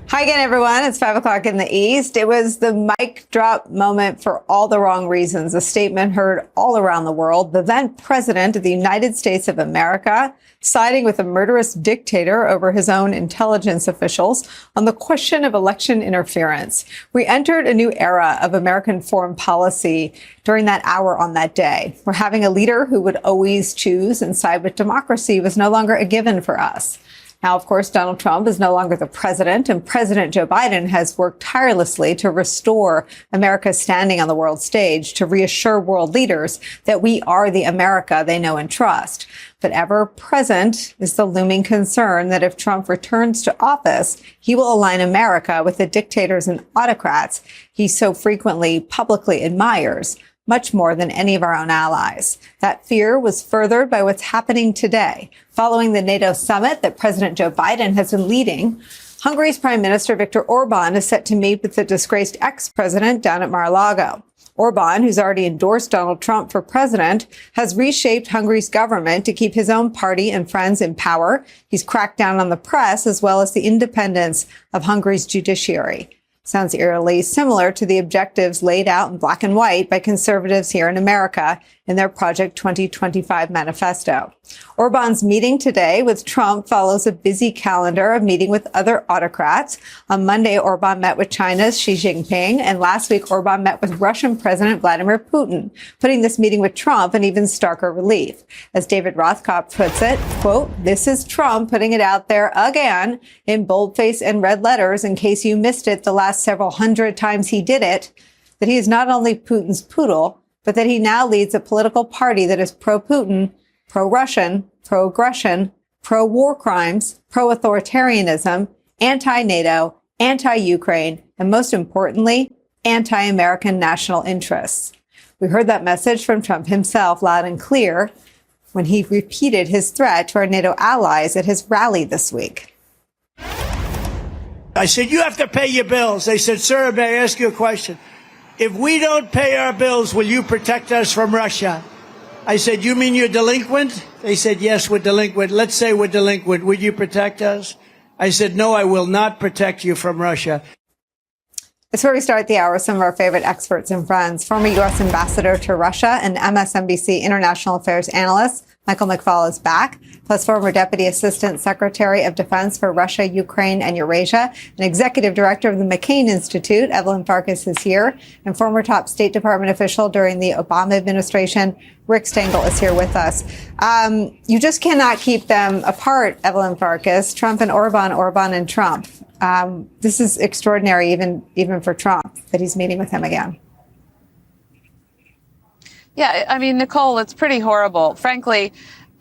Hi again, everyone. It's 5 o'clock in the East. It was the mic drop moment for all the wrong reasons. A statement heard all around the world. The then president of the United States of America siding with a murderous dictator over his own intelligence officials on the question of election interference. We entered a new era of American foreign policy during that hour on that day, where having a leader who would always choose and side with democracy was no longer a given for us. Now, of course, Donald Trump is no longer the president, and President Joe Biden has worked tirelessly to restore America's standing on the world stage, to reassure world leaders that we are the America they know and trust. But ever present is the looming concern that if Trump returns to office, he will align America with the dictators and autocrats he so frequently publicly admires, much more than any of our own allies. That fear was furthered by what's happening today. Following the NATO summit that President Joe Biden has been leading, Hungary's Prime Minister Viktor Orban is set to meet with the disgraced ex-president down at Mar-a-Lago. Orban, who's already endorsed Donald Trump for president, has reshaped Hungary's government to keep his own party and friends in power. He's cracked down on the press as well as the independence of Hungary's judiciary. Sounds eerily similar to the objectives laid out in black and white by conservatives here in America in their Project 2025 manifesto. Orban's meeting today with Trump follows a busy calendar of meeting with other autocrats. On Monday, Orban met with China's Xi Jinping, and last week, Orban met with Russian President Vladimir Putin, putting this meeting with Trump in even starker relief. As David Rothkopf puts it, quote, "This is Trump putting it out there again in boldface and red letters in case you missed it the last several hundred times he did it, that he is not only Putin's poodle, but that he now leads a political party that is pro-Putin, pro-Russian, pro-aggression, pro-war crimes, pro-authoritarianism, anti-NATO, anti-Ukraine, and most importantly, anti-American national interests." We heard that message from Trump himself loud and clear when he repeated his threat to our NATO allies at his rally this week. I said, "You have to pay your bills." They said, "Sir, may I ask you a question? If we don't pay our bills, will you protect us from Russia?" I said, "You mean you're delinquent?" They said, "Yes, we're delinquent. Let's say we're delinquent. Would you protect us?" I said, "No, I will not protect you from Russia." It's where we start the hour with some of our favorite experts and friends. Former U.S. Ambassador to Russia and MSNBC International Affairs analyst Michael McFaul is back, plus former Deputy Assistant Secretary of Defense for Russia, Ukraine, and Eurasia, and Executive Director of the McCain Institute, Evelyn Farkas, is here, and former top State Department official during the Obama administration, Rick Stengel, is here with us. You just cannot keep them apart, Evelyn Farkas, Trump and Orban, Orban and Trump. This is extraordinary, even for Trump, that he's meeting with him again. Yeah, I mean, Nicolle, it's pretty horrible. Frankly,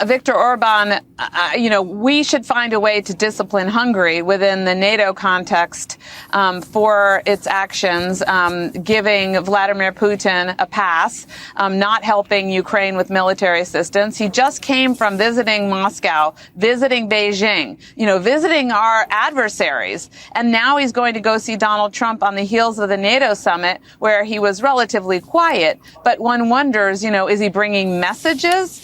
Viktor Orban, we should find a way to discipline Hungary within the NATO context for its actions, giving Vladimir Putin a pass, not helping Ukraine with military assistance. He just came from visiting Moscow, visiting Beijing, visiting our adversaries. And now he's going to go see Donald Trump on the heels of the NATO summit, where he was relatively quiet. But one wonders, is he bringing messages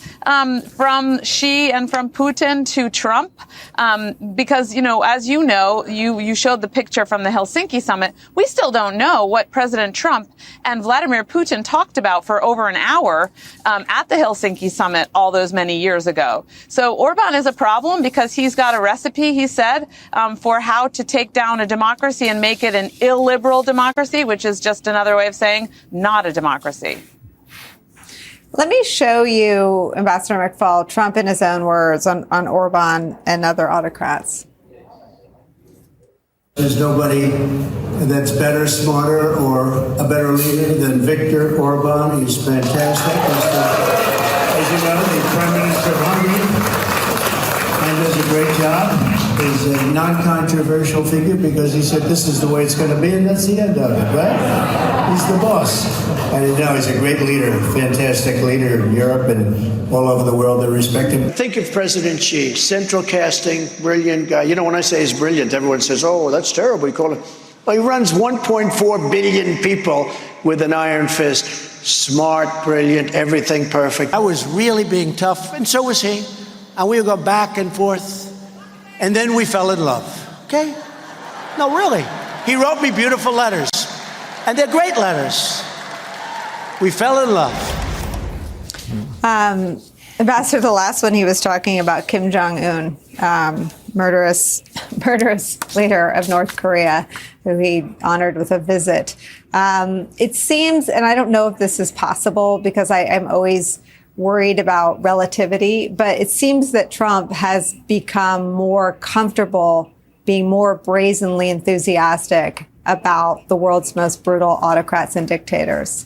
from Xi and from Putin to Trump? Because, as you showed the picture from the Helsinki summit, we still don't know what President Trump and Vladimir Putin talked about for over an hour at the Helsinki summit all those many years ago. So Orban is a problem because he's got a recipe, he said, for how to take down a democracy and make it an illiberal democracy, which is just another way of saying not a democracy. Let me show you, Ambassador McFaul, Trump in his own words on Orban and other autocrats. There's nobody that's better, smarter, or a better leader than Viktor Orban. He's fantastic. As you know, the Prime Minister of Hungary and does a great job. is a non-controversial figure because he said this is the way it's going to be, and that's the end of it, right? He's the boss. And you know, he's a great leader, fantastic leader in Europe and all over the world. They respect him. Think of President Xi, central casting, brilliant guy. You know, when I say he's brilliant, everyone says, oh, that's terrible. You call him. Well, he runs 1.4 billion people with an iron fist. Smart, brilliant, everything perfect. I was really being tough, and so was he. And we would go back and forth. And then we fell in love. Okay? No, really. He wrote me beautiful letters. And they're great letters. We fell in love. Ambassador, the last one he was talking about Kim Jong-un, murderous leader of North Korea, who he honored with a visit. It seems, and I don't know if this is possible because I'm always worried about relativity, but it seems that Trump has become more comfortable being more brazenly enthusiastic about the world's most brutal autocrats and dictators.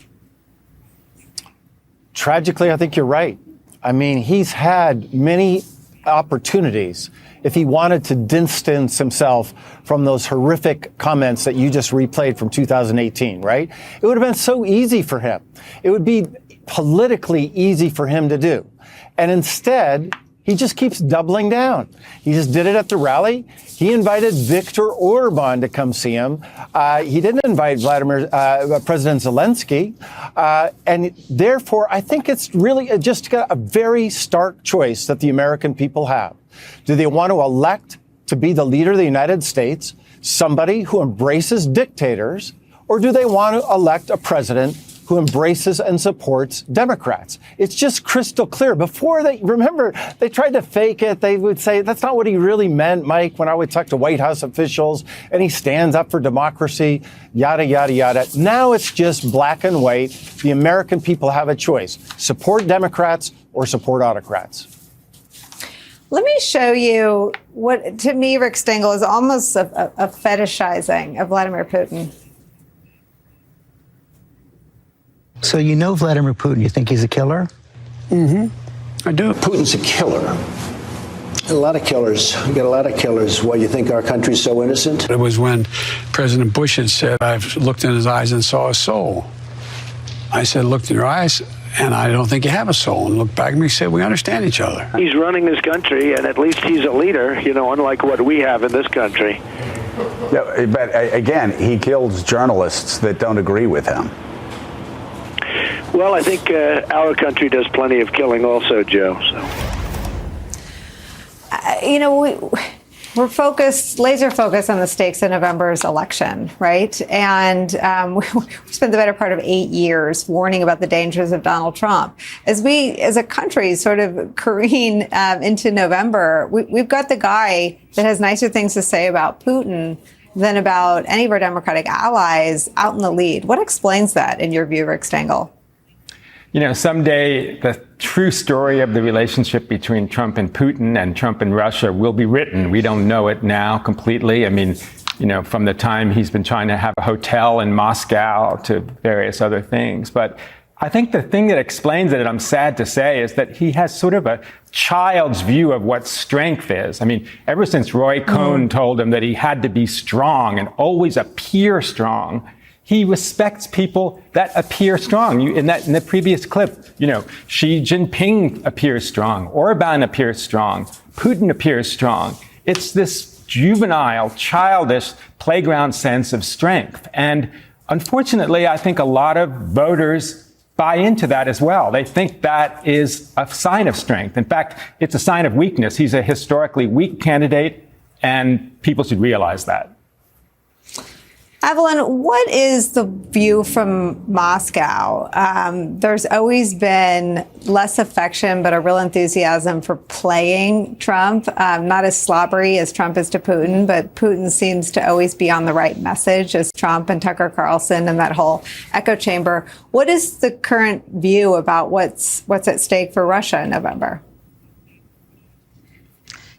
Tragically, I think you're right. I mean, he's had many opportunities if he wanted to distance himself from those horrific comments that you just replayed from 2018, right? It would have been so easy for him. It would be politically easy for him to do. And instead, he just keeps doubling down. He just did it at the rally. He invited Viktor Orban to come see him. He didn't invite President Zelensky. And therefore, I think it's really just a very stark choice that the American people have. Do they want to elect to be the leader of the United States, somebody who embraces dictators, or do they want to elect a president who embraces and supports Democrats? It's just crystal clear. Before they tried to fake it. They would say, that's not what he really meant, Mike, when I would talk to White House officials, and he stands up for democracy, yada, yada, yada. Now it's just black and white. The American people have a choice. Support Democrats or support autocrats. Let me show you what, to me, Rick Stengel, is almost a fetishizing of Vladimir Putin. So you know Vladimir Putin. You think he's a killer? Mm-hmm. I do. Putin's a killer. A lot of killers. We got a lot of killers. Why, you think our country's so innocent? It was when President Bush had said, I've looked in his eyes and saw a soul. I said, looked in your eyes, and I don't think you have a soul. And looked back at me and said, we understand each other. He's running this country, and at least he's a leader, you know, unlike what we have in this country. Yeah, but again, he kills journalists that don't agree with him. Well, I think our country does plenty of killing also, Joe. So. We're laser focused on the stakes of November's election, right? And we spent the better part of 8 years warning about the dangers of Donald Trump. As we, as a country, sort of careen into November, we've got the guy that has nicer things to say about Putin than about any of our Democratic allies out in the lead. What explains that, in your view, Rick Stengel? You know, someday the true story of the relationship between Trump and Putin and Trump and Russia will be written. We don't know it now completely. I mean, you know, from the time he's been trying to have a hotel in Moscow to various other things. But I think the thing that explains it, and I'm sad to say, is that he has sort of a child's view of what strength is. I mean, ever since Roy Cohn told him that he had to be strong and always appear strong, he respects people that appear strong. In the previous clip, you know, Xi Jinping appears strong, Orban appears strong, Putin appears strong. It's this juvenile, childish playground sense of strength. And unfortunately, I think a lot of voters buy into that as well. They think that is a sign of strength. In fact, it's a sign of weakness. He's a historically weak candidate, and people should realize that. Evelyn, what is the view from Moscow? There's always been less affection, but a real enthusiasm for playing Trump. Not as slobbery as Trump is to Putin, but Putin seems to always be on the right message as Trump and Tucker Carlson and that whole echo chamber. What is the current view about what's at stake for Russia in November?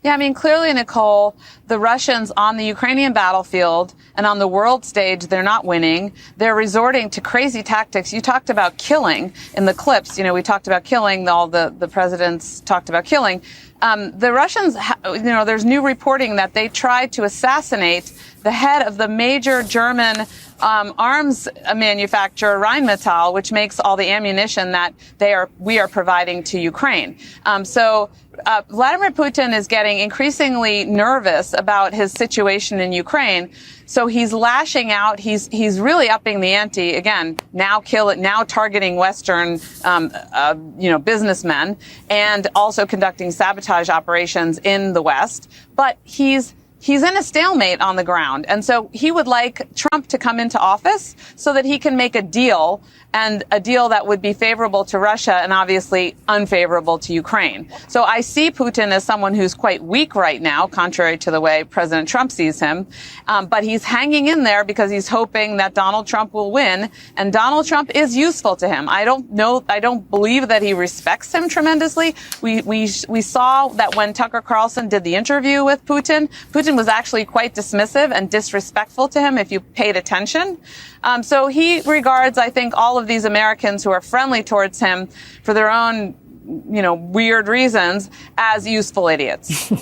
Yeah, I mean, clearly, Nicolle, the Russians on the Ukrainian battlefield and on the world stage, they're not winning. They're resorting to crazy tactics. You talked about killing in the clips. You know, we talked about killing. All the presidents talked about killing. The Russians, there's new reporting that they tried to assassinate the head of the major German arms manufacturer Rheinmetall, which makes all the ammunition that we are providing to Ukraine. So Vladimir Putin is getting increasingly nervous about his situation in Ukraine. So he's lashing out. He's really upping the ante again. Now targeting Western, businessmen, and also conducting sabotage operations in the West. But he's in a stalemate on the ground. And so he would like Trump to come into office so that he can make a deal, and a deal that would be favorable to Russia and obviously unfavorable to Ukraine. So I see Putin as someone who's quite weak right now, contrary to the way President Trump sees him. But he's hanging in there because he's hoping that Donald Trump will win. And Donald Trump is useful to him. I don't believe that he respects him tremendously. We saw that when Tucker Carlson did the interview with Putin was actually quite dismissive and disrespectful to him if you paid attention. So he regards, I think, all of these Americans who are friendly towards him for their own, weird reasons as useful idiots.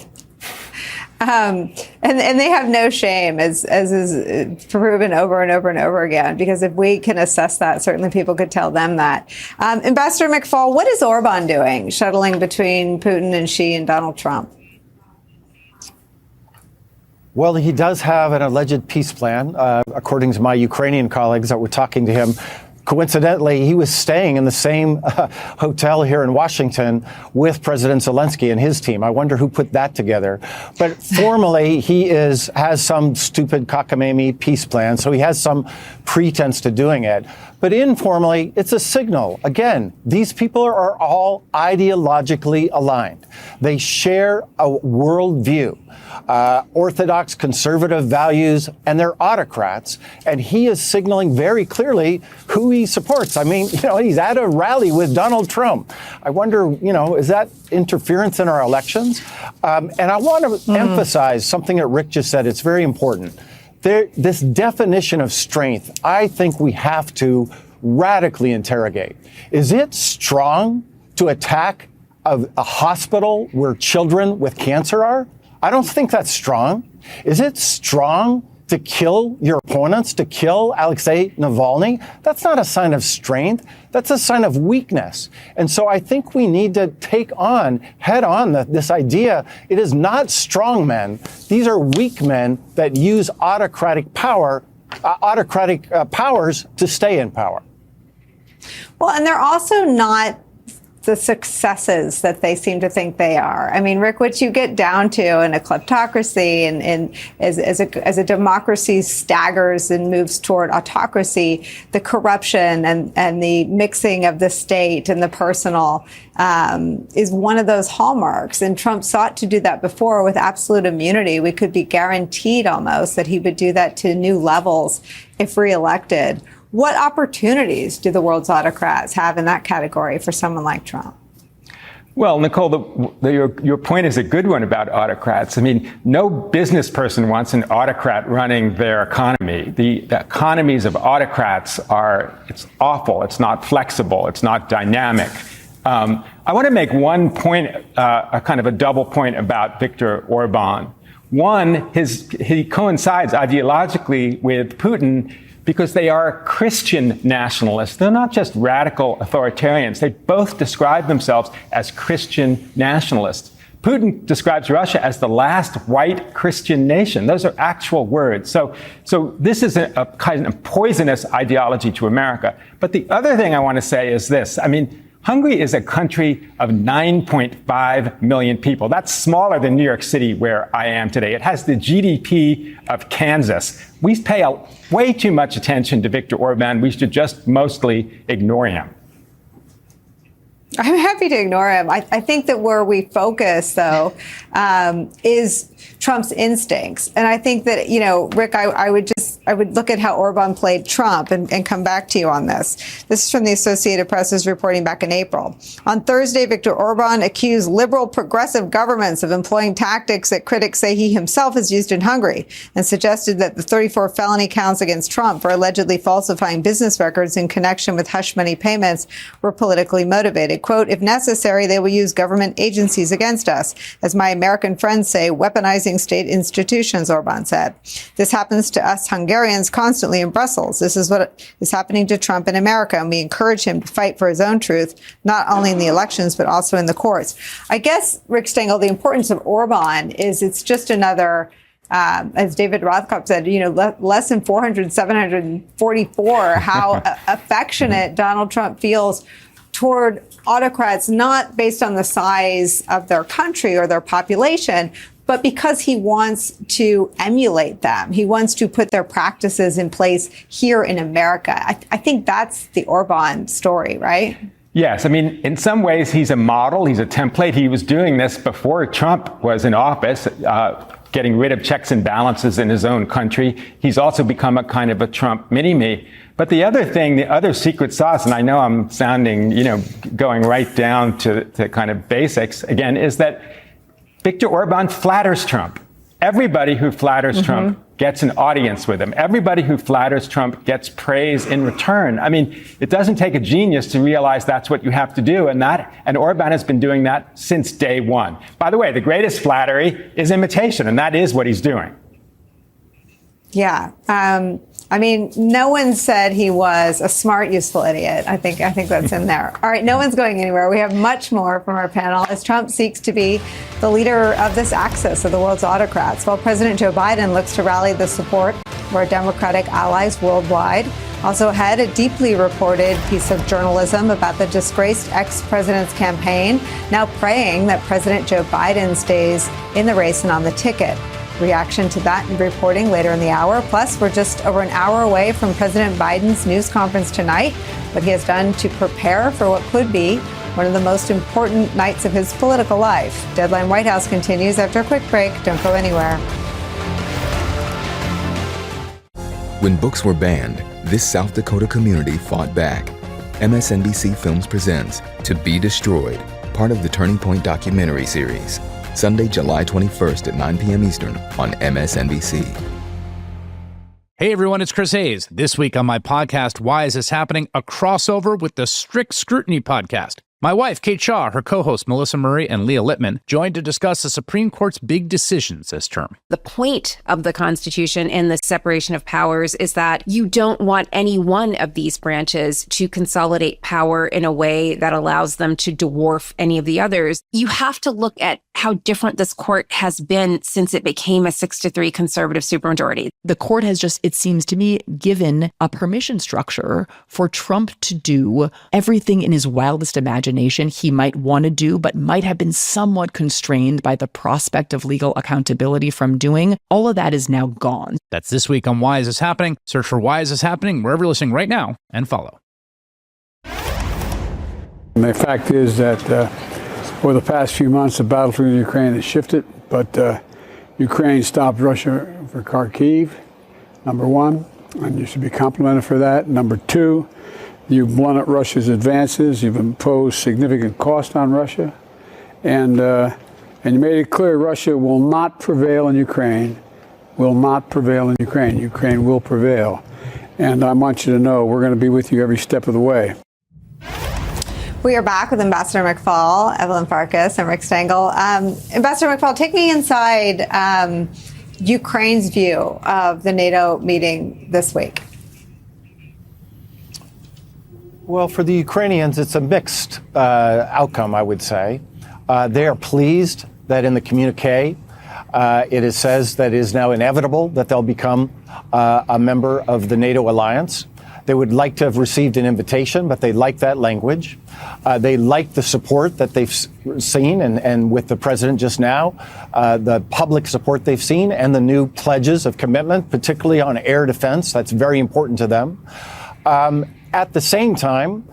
And they have no shame, as is proven over and over and over again, because if we can assess that, certainly people could tell them that. Ambassador McFaul, what is Orban doing, shuttling between Putin and Xi and Donald Trump? Well, he does have an alleged peace plan, according to my Ukrainian colleagues that were talking to him. Coincidentally, he was staying in the same hotel here in Washington with President Zelensky and his team. I wonder who put that together. But formally, he has some stupid cockamamie peace plan, so he has some pretense to doing it. But informally, it's a signal. Again, these people are all ideologically aligned. They share a worldview, orthodox conservative values, and they're autocrats. And he is signaling very clearly who he supports. I mean, he's at a rally with Donald Trump. I wonder, is that interference in our elections? And I want to emphasize something that Rick just said. It's very important. This definition of strength, I think we have to radically interrogate. Is it strong to attack a hospital where children with cancer are? I don't think that's strong. Is it strong to kill your opponents, to kill Alexei Navalny? That's not a sign of strength. That's a sign of weakness. And so I think we need to take on, head on, this idea. It is not strong men. These are weak men that use autocratic powers to stay in power. Well, and they're also not the successes that they seem to think they are. I mean, Rick, what you get down to in a kleptocracy and as a democracy staggers and moves toward autocracy, the corruption and the mixing of the state and the personal is one of those hallmarks. And Trump sought to do that before with absolute immunity. We could be guaranteed almost that he would do that to new levels if reelected. What opportunities do the world's autocrats have in that category for someone like Trump? Well, Nicolle, your point is a good one about autocrats. I mean, no business person wants an autocrat running their economy. The economies of autocrats it's awful. It's not flexible. It's not dynamic. I want to make one point, a kind of a double point about Viktor Orban. One, he coincides ideologically with Putin because they are Christian nationalists. They're not just radical authoritarians. They both describe themselves as Christian nationalists. Putin describes Russia as the last white Christian nation. Those are actual words. So this is a kind of poisonous ideology to America. But the other thing I want to say is this. I mean, Hungary is a country of 9.5 million people. That's smaller than New York City, where I am today. It has the GDP of Kansas. We pay way too much attention to Viktor Orban. We should just mostly ignore him. I'm happy to ignore him. I think that where we focus, though, is Trump's instincts. And I think that, Rick, I would just I would look at how Orban played Trump and come back to you on this. This is from the Associated Press's reporting back in April. On Thursday, Viktor Orban accused liberal progressive governments of employing tactics that critics say he himself has used in Hungary, and suggested that the 34 felony counts against Trump for allegedly falsifying business records in connection with hush money payments were politically motivated. Quote, if necessary, they will use government agencies against us. As my American friends say, weaponizing state institutions, Orban said. This happens to us Hungarians constantly in Brussels. This is what is happening to Trump in America, and we encourage him to fight for his own truth, not only in the elections, but also in the courts. I guess, Rick Stengel, the importance of Orban is it's just another, as David Rothkopf said, less than 400, 744, how affectionate Donald Trump feels toward autocrats, not based on the size of their country or their population, but because he wants to emulate them. He wants to put their practices in place here in America. I think that's the Orban story, right? Yes. I mean, in some ways, he's a model. He's a template. He was doing this before Trump was in office, getting rid of checks and balances in his own country. He's also become a kind of a Trump mini-me. But the other thing, the other secret sauce, and I know I'm sounding, going right down to kind of basics again, is that Viktor Orban flatters Trump. Everybody who flatters Trump gets an audience with him. Everybody who flatters Trump gets praise in return. I mean, it doesn't take a genius to realize that's what you have to do. And Orban has been doing that since day one. By the way, the greatest flattery is imitation, and that is what he's doing. Yeah. No one said he was a smart, useful idiot. I think that's in there. All right, no one's going anywhere. We have much more from our panel as Trump seeks to be the leader of this axis of the world's autocrats, while President Joe Biden looks to rally the support of our Democratic allies worldwide. Also ahead, a deeply reported piece of journalism about the disgraced ex-president's campaign, now praying that President Joe Biden stays in the race and on the ticket. Reaction to that reporting later in the hour. Plus, we're just over an hour away from President Biden's news conference tonight, what he has done to prepare for what could be one of the most important nights of his political life. Deadline White House continues after a quick break. Don't go anywhere. When books were banned, this South Dakota community fought back. MSNBC Films presents To Be Destroyed, part of the Turning Point documentary series. Sunday, July 21st at 9 p.m. Eastern on MSNBC. Hey everyone, it's Chris Hayes. This week on my podcast, Why Is This Happening? A crossover with the Strict Scrutiny podcast. My wife, Kate Shaw, her co-hosts Melissa Murray and Leah Lippman joined to discuss the Supreme Court's big decisions this term. The point of the Constitution and the separation of powers is that you don't want any one of these branches to consolidate power in a way that allows them to dwarf any of the others. You have to look at how different this court has been since it became a 6-3 conservative supermajority. The court has just, it seems to me, given a permission structure for Trump to do everything in his wildest imagination he might want to do, but might have been somewhat constrained by the prospect of legal accountability from doing. All of that is now gone. That's this week on Why Is This Happening? Search for Why Is This Happening wherever you're listening right now and follow. And the fact is that over the past few months, the battlefield in Ukraine has shifted, but Ukraine stopped Russia for Kharkiv, number one, and you should be complimented for that. Number two, you've blunted Russia's advances. You've imposed significant cost on Russia, and you made it clear Russia will not prevail in Ukraine. Will not prevail in Ukraine. Ukraine will prevail, and I want you to know we're going to be with you every step of the way. We are back with Ambassador McFaul, Evelyn Farkas, and Rick Stengel. Ambassador McFaul, take me inside Ukraine's view of the NATO meeting this week. Well, for the Ukrainians, it's a mixed outcome, I would say. They are pleased that in the communique, it says that it is now inevitable that they'll become a member of the NATO alliance. They would like to have received an invitation, but they like that language. They like the support that they've seen, and with the president just now, the public support they've seen, and the new pledges of commitment, particularly on air defense. That's very important to them. At the same time,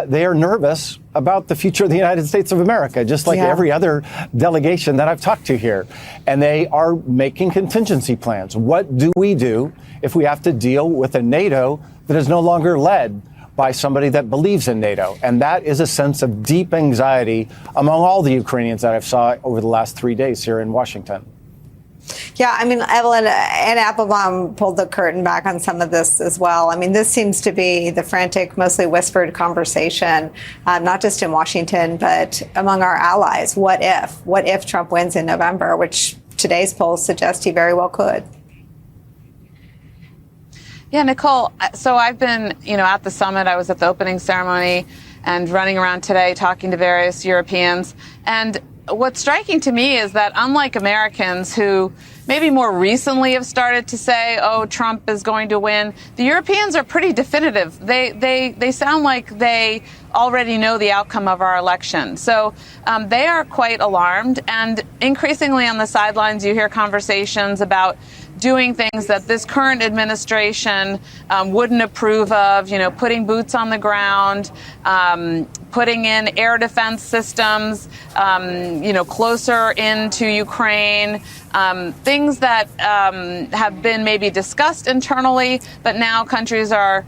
they are nervous about the future of the United States of America, just like every other delegation that I've talked to here. And they are making contingency plans. What do we do if we have to deal with a NATO that is no longer led by somebody that believes in NATO. And that is a sense of deep anxiety among all the Ukrainians that I've saw over the last 3 days here in Washington. Yeah, I mean, Evelyn and Applebaum pulled the curtain back on some of this as well. I mean, this seems to be the frantic, mostly whispered conversation, not just in Washington, but among our allies. What if? What if Trump wins in November, which today's polls suggest he very well could? Yeah, Nicolle, so I've been, at the summit. I was at the opening ceremony and running around today talking to various Europeans. And what's striking to me is that unlike Americans who maybe more recently have started to say, oh, Trump is going to win, the Europeans are pretty definitive. They sound like they already know the outcome of our election. So they are quite alarmed. And increasingly on the sidelines, you hear conversations about doing things that this current administration wouldn't approve of, putting boots on the ground, putting in air defense systems, closer into Ukraine, things that have been maybe discussed internally, but now countries are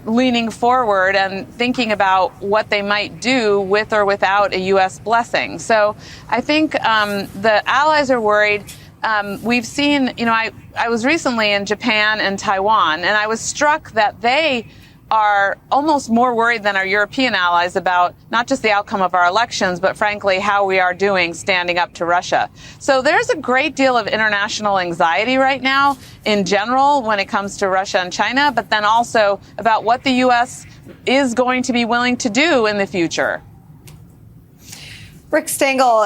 leaning forward and thinking about what they might do with or without a U.S. blessing. So I think the allies are worried. We've seen, I was recently in Japan and Taiwan, and I was struck that they are almost more worried than our European allies about not just the outcome of our elections, but frankly, how we are doing standing up to Russia. So there's a great deal of international anxiety right now in general when it comes to Russia and China, but then also about what the U.S. is going to be willing to do in the future. Rick Stengel,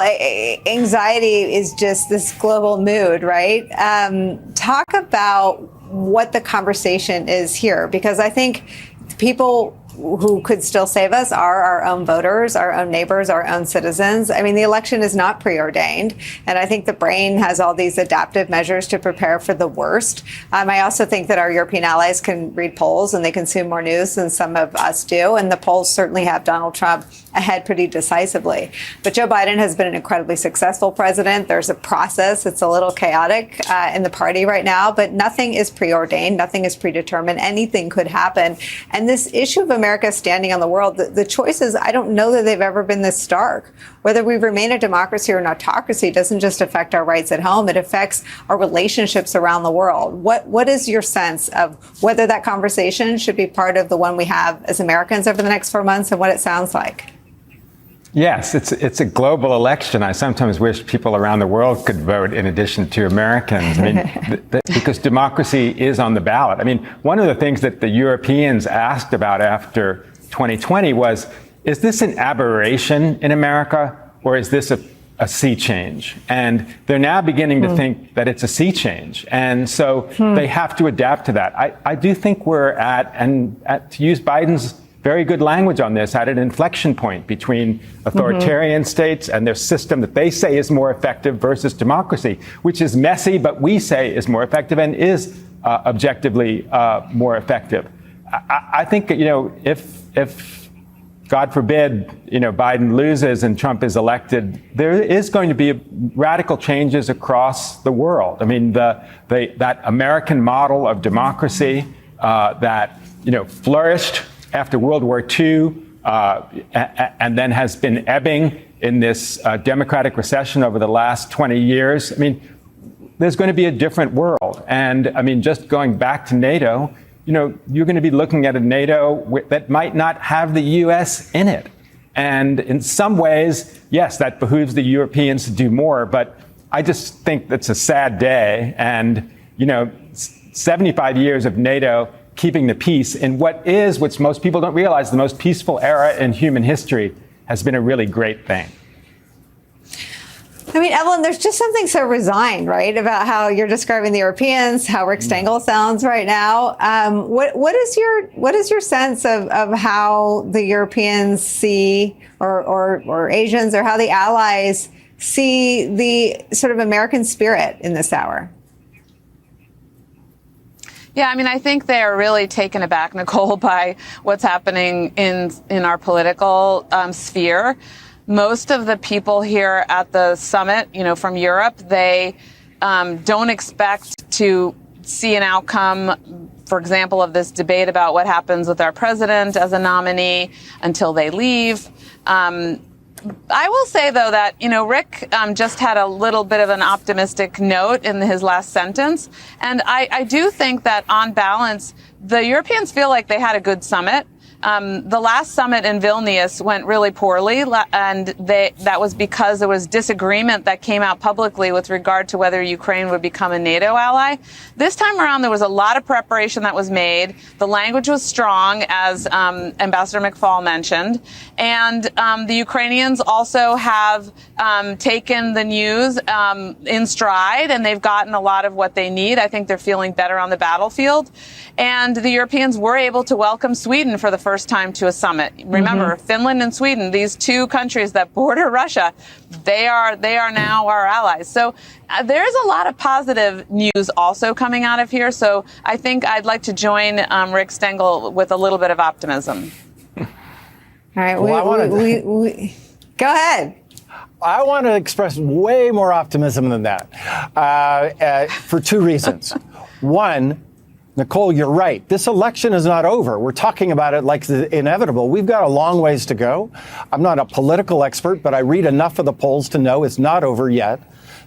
anxiety is just this global mood, right? Talk about what the conversation is here, because I think people who could still save us are our own voters, our own neighbors, our own citizens. I mean, the election is not preordained, and I think the brain has all these adaptive measures to prepare for the worst. I also think that our European allies can read polls and they consume more news than some of us do, and the polls certainly have Donald Trump ahead pretty decisively. But Joe Biden has been an incredibly successful president. There's a process. It's a little chaotic in the party right now, but nothing is preordained. Nothing is predetermined. Anything could happen. And this issue of America standing on the world, the choices, I don't know that they've ever been this stark. Whether we remain a democracy or an autocracy doesn't just affect our rights at home. It affects our relationships around the world. What is your sense of whether that conversation should be part of the one we have as Americans over the next 4 months and what it sounds like? Yes, it's a global election. I sometimes wish people around the world could vote in addition to Americans. I mean, because democracy is on the ballot. I mean, one of the things that the Europeans asked about after 2020 was, is this an aberration in America, or is this a sea change? And they're now beginning to think that it's a sea change. And so they have to adapt to that. I do think we're to use Biden's very good language on this, at an inflection point between authoritarian states and their system that they say is more effective versus democracy, which is messy, but we say is more effective and is objectively more effective. I think, if God forbid, Biden loses and Trump is elected, there is going to be radical changes across the world. I mean, that American model of democracy that, flourished after World War II, and then has been ebbing in this democratic recession over the last 20 years. I mean, there's going to be a different world. And I mean, just going back to NATO, you're going to be looking at a NATO that might not have the U.S. in it. And in some ways, yes, that behooves the Europeans to do more. But I just think that's a sad day. And, 75 years of NATO keeping the peace in which most people don't realize, the most peaceful era in human history, has been a really great thing. I mean, Evelyn, there's just something so resigned, right, about how you're describing the Europeans, how Rick Stengel sounds right now. What is your sense of how the Europeans see, or Asians, or how the allies see the sort of American spirit in this hour? Yeah, I mean, I think they are really taken aback, Nicolle, by what's happening in our political sphere. Most of the people here at the summit, from Europe, they don't expect to see an outcome, for example, of this debate about what happens with our president as a nominee until they leave. I will say, though, that, Rick just had a little bit of an optimistic note in his last sentence. And I do think that on balance, the Europeans feel like they had a good summit. The last summit in Vilnius went really poorly, and that was because there was disagreement that came out publicly with regard to whether Ukraine would become a NATO ally. This time around, there was a lot of preparation that was made. The language was strong, as Ambassador McFaul mentioned. And the Ukrainians also have taken the news in stride, and they've gotten a lot of what they need. I think they're feeling better on the battlefield. And the Europeans were able to welcome Sweden for the first time to a summit. Remember, Finland and Sweden, these two countries that border Russia, they are now our allies. So there's a lot of positive news also coming out of here. So I think I'd like to join Rick Stengel with a little bit of optimism. All right. Well, go ahead. I want to express way more optimism than that for two reasons. One, Nicolle, you're right. This election is not over. We're talking about it like the inevitable. We've got a long ways to go. I'm not a political expert, but I read enough of the polls to know it's not over yet.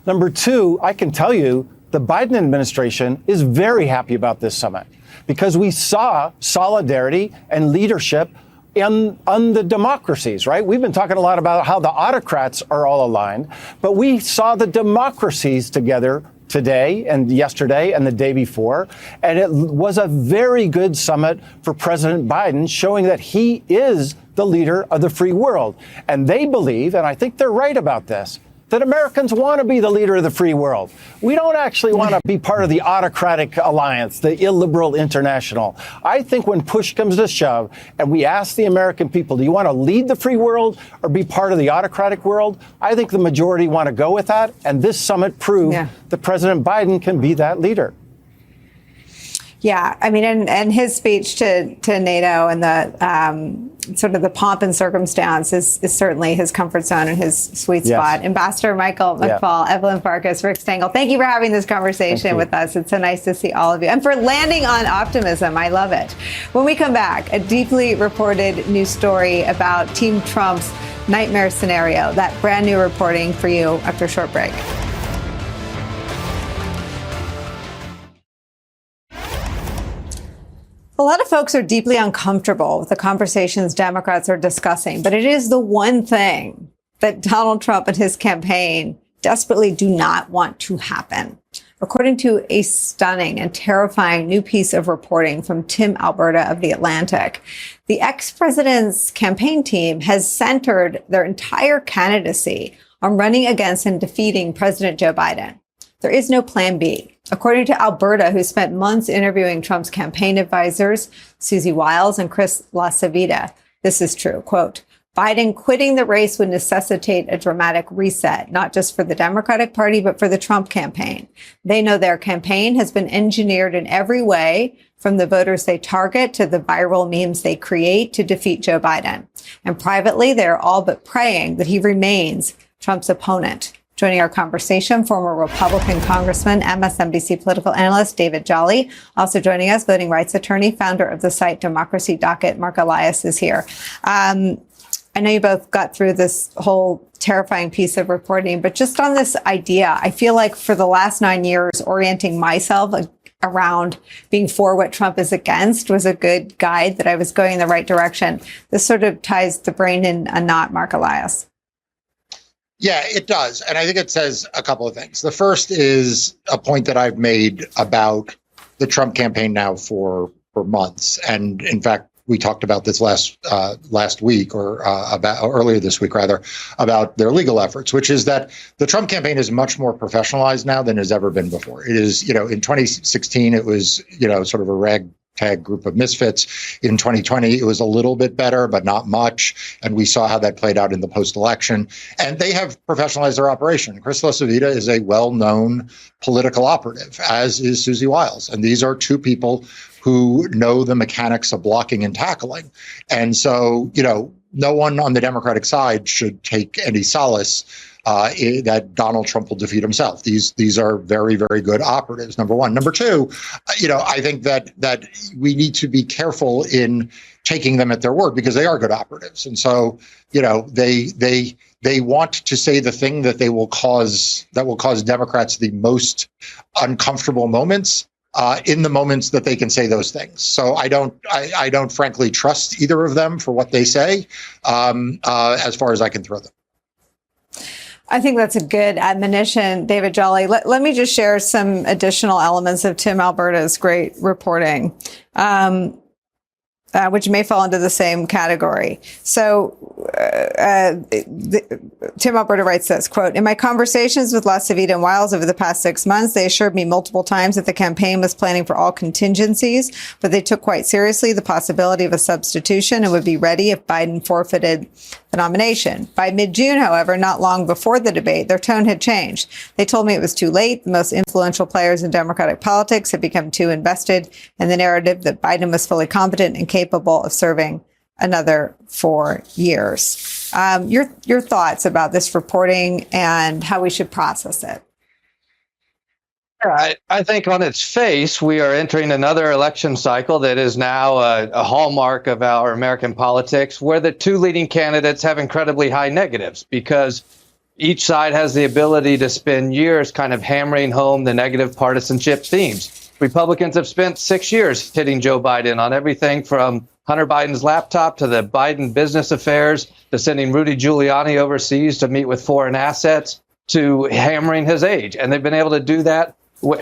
Number two, I can tell you the Biden administration is very happy about this summit because we saw solidarity and leadership on the democracies, right? We've been talking a lot about how the autocrats are all aligned, but we saw the democracies together today and yesterday and the day before. And it was a very good summit for President Biden, showing that he is the leader of the free world. And they believe, and I think they're right about this, that Americans want to be the leader of the free world. We don't actually want to be part of the autocratic alliance, the illiberal international. I think when push comes to shove and we ask the American people, do you want to lead the free world or be part of the autocratic world? I think the majority want to go with that. And this summit proved that President Biden can be that leader. Yeah, I mean, and his speech to NATO and the sort of the pomp and circumstance is certainly his comfort zone and his sweet spot. Ambassador Michael McFaul, Evelyn Farkas, Rick Stengel, thank you for having this conversation with us. It's so nice to see all of you. And for landing on optimism. I love it. When we come back, a deeply reported news story about Team Trump's nightmare scenario. That brand new reporting for you after a short break. A lot of folks are deeply uncomfortable with the conversations Democrats are discussing, but it is the one thing that Donald Trump and his campaign desperately do not want to happen. According to a stunning and terrifying new piece of reporting from Tim Alberta of The Atlantic, the ex-president's campaign team has centered their entire candidacy on running against and defeating President Joe Biden. There is no plan B. According to Alberta, who spent months interviewing Trump's campaign advisors, Susie Wiles and Chris LaCivita, this is true. Quote, Biden quitting the race would necessitate a dramatic reset, not just for the Democratic Party, but for the Trump campaign. They know their campaign has been engineered in every way, from the voters they target to the viral memes they create to defeat Joe Biden. And privately, they're all but praying that he remains Trump's opponent. Joining our conversation, former Republican Congressman, MSNBC political analyst David Jolly. Also joining us, voting rights attorney, founder of the site Democracy Docket, Marc Elias is here. I know you both got through this whole terrifying piece of reporting, but just on this idea, I feel like for the last 9 years, orienting myself around being for what Trump is against was a good guide that I was going in the right direction. This sort of ties the brain in a knot, Marc Elias. Yeah, it does. And I think it says a couple of things. The first is a point that I've made about the Trump campaign now for months. And in fact, we talked about this last week or earlier this week, rather, about their legal efforts, which is that the Trump campaign is much more professionalized now than has ever been before. It is, in 2016, it was, sort of a ragtag group of misfits. In 2020, it was a little bit better, but not much. And we saw how that played out in the post-election. And they have professionalized their operation. Chris LaCivita is a well-known political operative, as is Susie Wiles. And these are two people who know the mechanics of blocking and tackling. And so, no one on the Democratic side should take any solace that Donald Trump will defeat himself. These are very, very good operatives, number one. Number two, I think that we need to be careful in taking them at their word because they are good operatives. And so, they want to say the thing that will cause Democrats the most uncomfortable moments in the moments that they can say those things. So I don't frankly trust either of them for what they say as far as I can throw them. I think that's a good admonition, David Jolly. Let me just share some additional elements of Tim Alberta's great reporting, which may fall into the same category. So Tim Alberta writes this, quote, "In my conversations with LaCivita and Wiles over the past 6 months, they assured me multiple times that the campaign was planning for all contingencies, but they took quite seriously the possibility of a substitution and would be ready if Biden forfeited the nomination. By mid-June, however, not long before the debate, their tone had changed. They told me it was too late. The most influential players in Democratic politics had become too invested in the narrative that Biden was fully competent and capable of serving another 4 years." Your thoughts about this reporting and how we should process it? I think on its face, we are entering another election cycle that is now a hallmark of our American politics, where the two leading candidates have incredibly high negatives because each side has the ability to spend years kind of hammering home the negative partisanship themes. Republicans have spent 6 years hitting Joe Biden on everything from Hunter Biden's laptop to the Biden business affairs to sending Rudy Giuliani overseas to meet with foreign assets to hammering his age. And they've been able to do that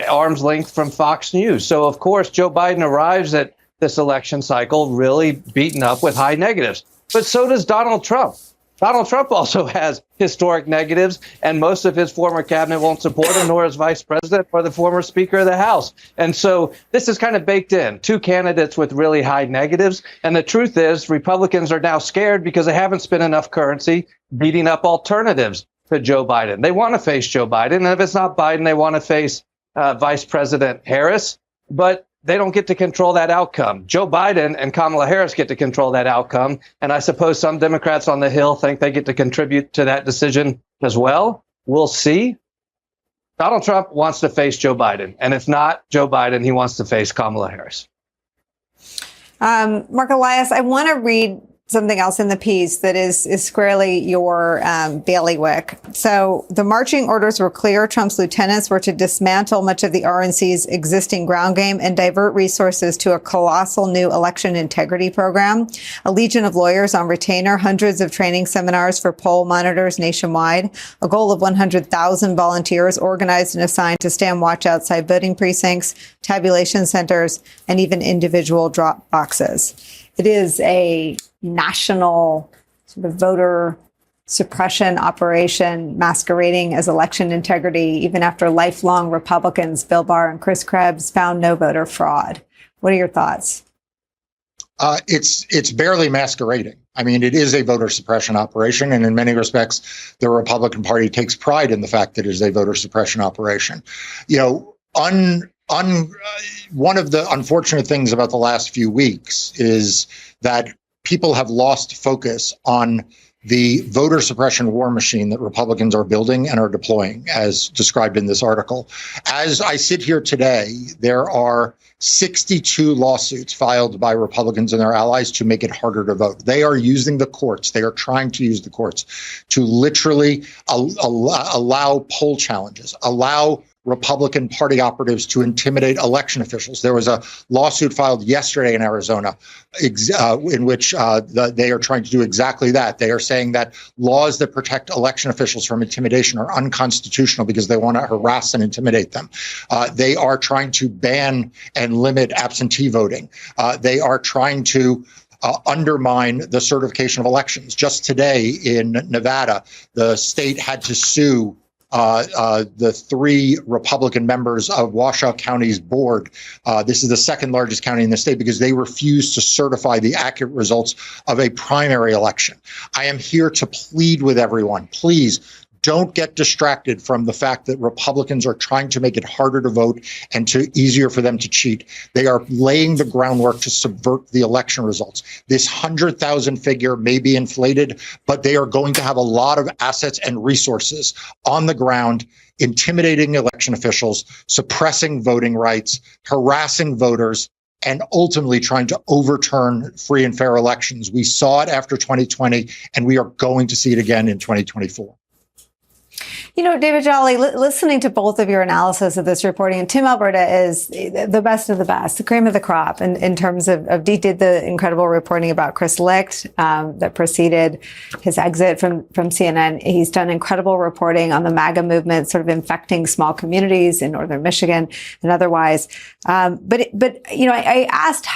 arm's length from Fox News. So, of course, Joe Biden arrives at this election cycle really beaten up with high negatives. But so does Donald Trump. Donald Trump also has historic negatives, and most of his former cabinet won't support him, nor his vice president or the former Speaker of the House. And so this is kind of baked in. Two candidates with really high negatives. And the truth is, Republicans are now scared because they haven't spent enough currency beating up alternatives to Joe Biden. They want to face Joe Biden. And if it's not Biden, they want to face Vice President Harris. But they don't get to control that outcome. Joe Biden and Kamala Harris get to control that outcome. And I suppose some Democrats on the Hill think they get to contribute to that decision as well. We'll see. Donald Trump wants to face Joe Biden. And if not Joe Biden, he wants to face Kamala Harris. Marc, Elias, I want to read something else in the piece that is squarely your bailiwick. So the marching orders were clear. Trump's lieutenants were to dismantle much of the RNC's existing ground game and divert resources to a colossal new election integrity program, a legion of lawyers on retainer, hundreds of training seminars for poll monitors nationwide, a goal of 100,000 volunteers organized and assigned to stand watch outside voting precincts, tabulation centers, and even individual drop boxes. It is a national sort of voter suppression operation masquerading as election integrity, even after lifelong Republicans, Bill Barr and Chris Krebs, found no voter fraud. What are your thoughts? It's barely masquerading. I mean, it is a voter suppression operation, and in many respects, the Republican Party takes pride in the fact that it is a voter suppression operation. One of the unfortunate things about the last few weeks is that people have lost focus on the voter suppression war machine that Republicans are building and are deploying, as described in this article. As I sit here today, there are 62 lawsuits filed by Republicans and their allies to make it harder to vote. They are using the courts. They are trying to use the courts to literally allow poll challenges, allow Republican Party operatives to intimidate election officials. There was a lawsuit filed yesterday in Arizona in which they are trying to do exactly that. They are saying that laws that protect election officials from intimidation are unconstitutional because they want to harass and intimidate them. They are trying to ban and limit absentee voting. They are trying to undermine the certification of elections. Just today in Nevada, the state had to sue the 3 Republican members of Washoe County's board. This is the second largest county in the state because they refused to certify the accurate results of a primary election. I am here to plead with everyone. Please don't get distracted from the fact that Republicans are trying to make it harder to vote and easier for them to cheat. They are laying the groundwork to subvert the election results. This 100,000 figure may be inflated, but they are going to have a lot of assets and resources on the ground, intimidating election officials, suppressing voting rights, harassing voters, and ultimately trying to overturn free and fair elections. We saw it after 2020, and we are going to see it again in 2024. You know, David Jolly, listening to both of your analysis of this reporting, and Tim Alberta is the best of the best, the cream of the crop in terms of did the incredible reporting about Chris Licht that preceded his exit from CNN. He's done incredible reporting on the MAGA movement, sort of infecting small communities in northern Michigan and otherwise. But you know, I asked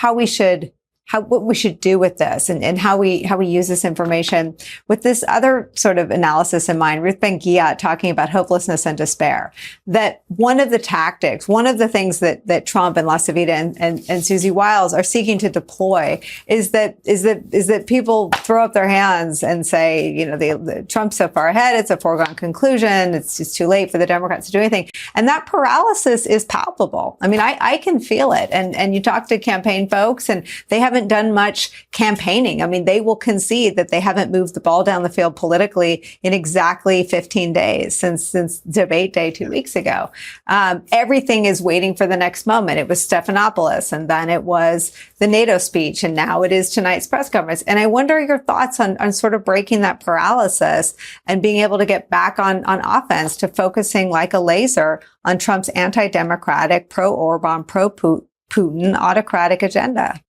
what we should do with this and how we use this information with this other sort of analysis in mind. Ruth Ben-Ghiat talking about hopelessness and despair. That one of the tactics, one of the things that Trump and LaCivita and Susie Wiles are seeking to deploy is that people throw up their hands and say, you know, the Trump's so far ahead, it's a foregone conclusion, it's just too late for the Democrats to do anything. And that paralysis is palpable. I mean, I can feel it. And you talk to campaign folks and they haven't done much campaigning. I mean, they will concede that they haven't moved the ball down the field politically in exactly 15 days since debate day 2 weeks ago. Everything is waiting for the next moment. It was Stephanopoulos, and then it was the NATO speech, and now it is tonight's press conference. And I wonder your thoughts on sort of breaking that paralysis and being able to get back on offense to focusing like a laser on Trump's anti-democratic, pro-Orban, pro-Putin autocratic agenda.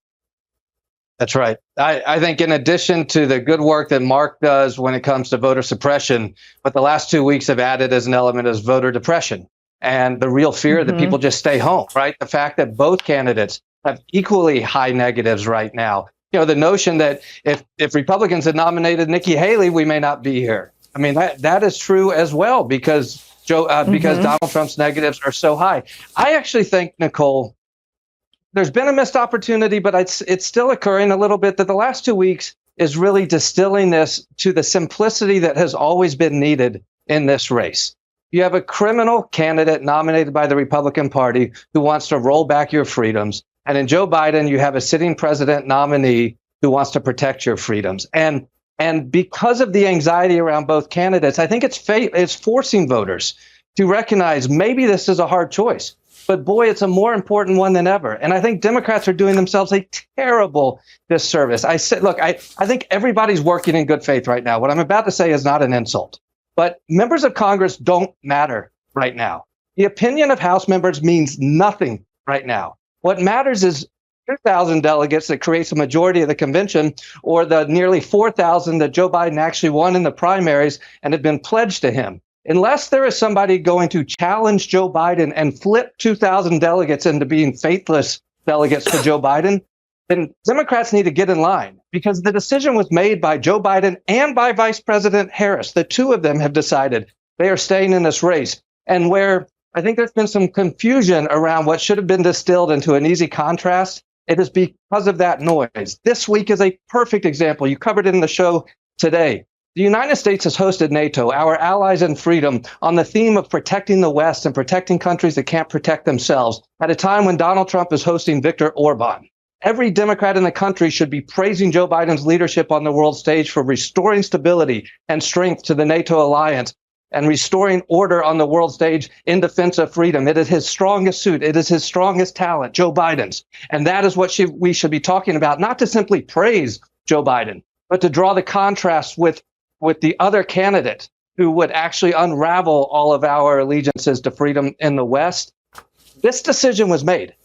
That's right. I think in addition to the good work that Marc does when it comes to voter suppression, what the last 2 weeks have added as an element is voter depression and the real fear that people just stay home, right? The fact that both candidates have equally high negatives right now. You know, the notion that if Republicans had nominated Nikki Haley, we may not be here. I mean, that is true as well because Donald Trump's negatives are so high. I actually think, Nicolle, there's been a missed opportunity, but it's still occurring a little bit that the last 2 weeks is really distilling this to the simplicity that has always been needed in this race. You have a criminal candidate nominated by the Republican Party who wants to roll back your freedoms. And in Joe Biden, you have a sitting president nominee who wants to protect your freedoms. And because of the anxiety around both candidates, I think it's forcing voters to recognize maybe this is a hard choice. But boy, it's a more important one than ever. And I think Democrats are doing themselves a terrible disservice. I said, look, I think everybody's working in good faith right now. What I'm about to say is not an insult, but members of Congress don't matter right now. The opinion of House members means nothing right now. What matters is 2,000 delegates that creates a majority of the convention, or the nearly 4,000 that Joe Biden actually won in the primaries and have been pledged to him. Unless there is somebody going to challenge Joe Biden and flip 2,000 delegates into being faithless delegates to Joe Biden, then Democrats need to get in line because the decision was made by Joe Biden and by Vice President Harris. The two of them have decided they are staying in this race. And where I think there's been some confusion around what should have been distilled into an easy contrast, it is because of that noise. This week is a perfect example. You covered it in the show today. The United States has hosted NATO, our allies in freedom, on the theme of protecting the West and protecting countries that can't protect themselves at a time when Donald Trump is hosting Viktor Orban. Every Democrat in the country should be praising Joe Biden's leadership on the world stage for restoring stability and strength to the NATO alliance and restoring order on the world stage in defense of freedom. It is his strongest suit. It is his strongest talent, Joe Biden's. And that is what we should be talking about, not to simply praise Joe Biden, but to draw the contrast with the other candidate who would actually unravel all of our allegiances to freedom in the West. This decision was made.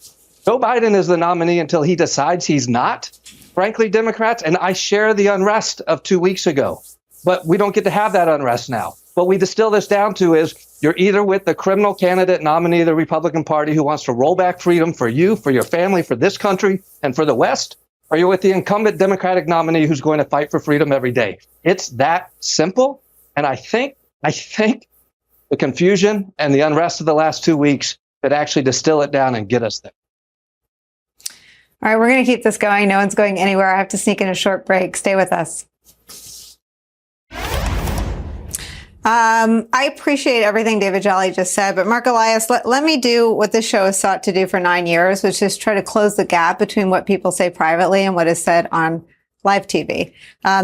Joe Biden is the nominee until he decides he's not, frankly, Democrats. And I share the unrest of 2 weeks ago, but we don't get to have that unrest now. What we distill this down to is you're either with the criminal candidate nominee of the Republican Party who wants to roll back freedom for you, for your family, for this country, and for the West, or you're with the incumbent Democratic nominee who's going to fight for freedom every day. It's that simple. And I think the confusion and the unrest of the last 2 weeks could actually distill it down and get us there. All right, we're going to keep this going. No one's going anywhere. I have to sneak in a short break. Stay with us. I appreciate everything David Jolly just said, but Marc, Elias, let me do what this show has sought to do for 9 years, which is try to close the gap between what people say privately and what is said on live TV.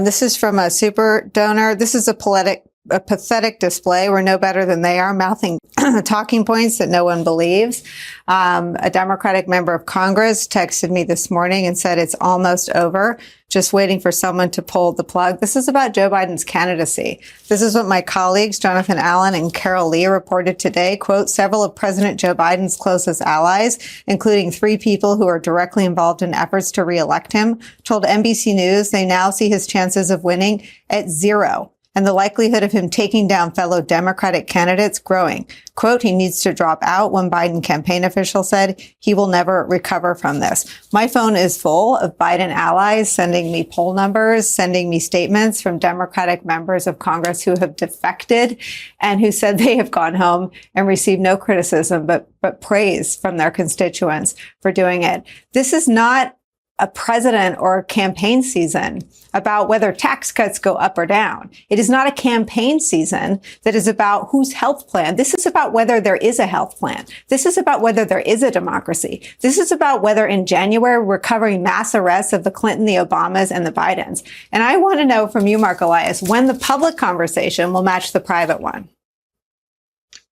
This is from a super donor. This is a pathetic display. We're no better than they are, mouthing talking points that no one believes. A Democratic member of Congress texted me this morning and said it's almost over, just waiting for someone to pull the plug. This is about Joe Biden's candidacy. This is what my colleagues, Jonathan Allen and Carol Lee, reported today. Quote, several of President Joe Biden's closest allies, including 3 people who are directly involved in efforts to reelect him, told NBC News they now see his chances of winning at 0. And the likelihood of him taking down fellow Democratic candidates growing. Quote, he needs to drop out, one Biden campaign official said. He will never recover from this. My phone is full of Biden allies sending me poll numbers, sending me statements from Democratic members of Congress who have defected and who said they have gone home and received no criticism, but praise from their constituents for doing it. This is not a president or a campaign season about whether tax cuts go up or down. It is not a campaign season that is about whose health plan. This is about whether there is a health plan. This is about whether there is a democracy. This is about whether in January we're covering mass arrests of the Clinton, the Obamas, and the Bidens. And I want to know from you, Marc Elias, when the public conversation will match the private one.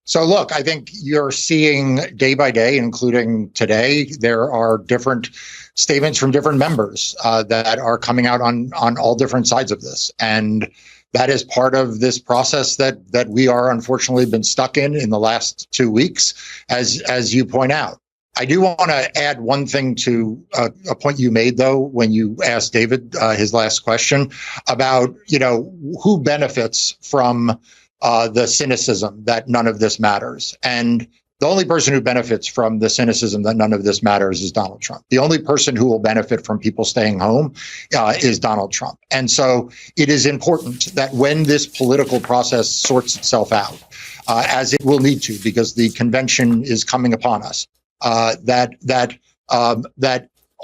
So look, I think you're seeing day by day, including today, there are different statements from different members that are coming out on all different sides of this. And that is part of this process that we are unfortunately been stuck in the last 2 weeks, as you point out. I do want to add one thing to a point you made, though, when you asked David his last question about, who benefits from the cynicism that none of this matters. And the only person who benefits from the cynicism that none of this matters is Donald Trump. The only person who will benefit from people staying home is Donald Trump. And so it is important that when this political process sorts itself out, as it will need to, because the convention is coming upon us, that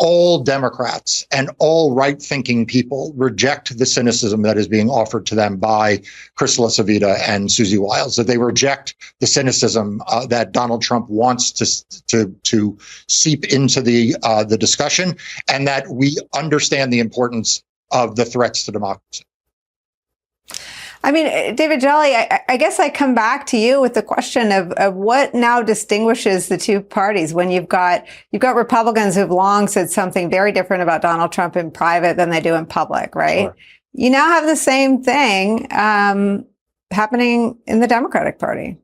all Democrats and all right-thinking people reject the cynicism that is being offered to them by Crystal Savita and Susie Wiles, that they reject the cynicism that Donald Trump wants to seep into the discussion, and that we understand the importance of the threats to democracy. I mean, David Jolly, I guess I come back to you with the question of what now distinguishes the two parties when you've got Republicans who've long said something very different about Donald Trump in private than they do in public, right? Sure. You now have the same thing happening in the Democratic Party.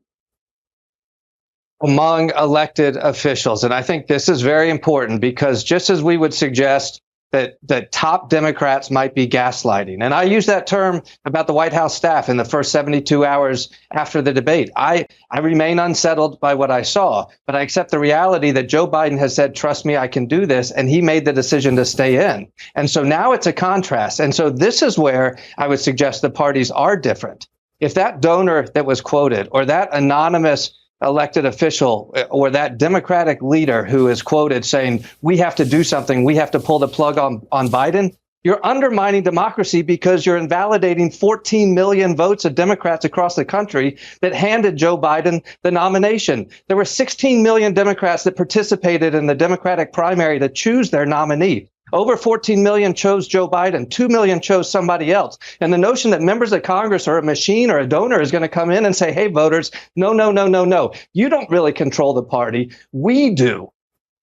Among elected officials. And I think this is very important because just as we would suggest that top Democrats might be gaslighting. And I use that term about the White House staff in the first 72 hours after the debate. I remain unsettled by what I saw, but I accept the reality that Joe Biden has said, trust me, I can do this. And he made the decision to stay in. And so now it's a contrast. And so this is where I would suggest the parties are different. If that donor that was quoted or that anonymous elected official or that Democratic leader who is quoted saying, we have to do something, we have to pull the plug on Biden, you're undermining democracy because you're invalidating 14 million votes of Democrats across the country that handed Joe Biden the nomination. There were 16 million Democrats that participated in the Democratic primary to choose their nominee. Over 14 million chose Joe Biden. 2 million chose somebody else. And the notion that members of Congress or a machine or a donor is going to come in and say, hey, voters, no. You don't really control the party. We do.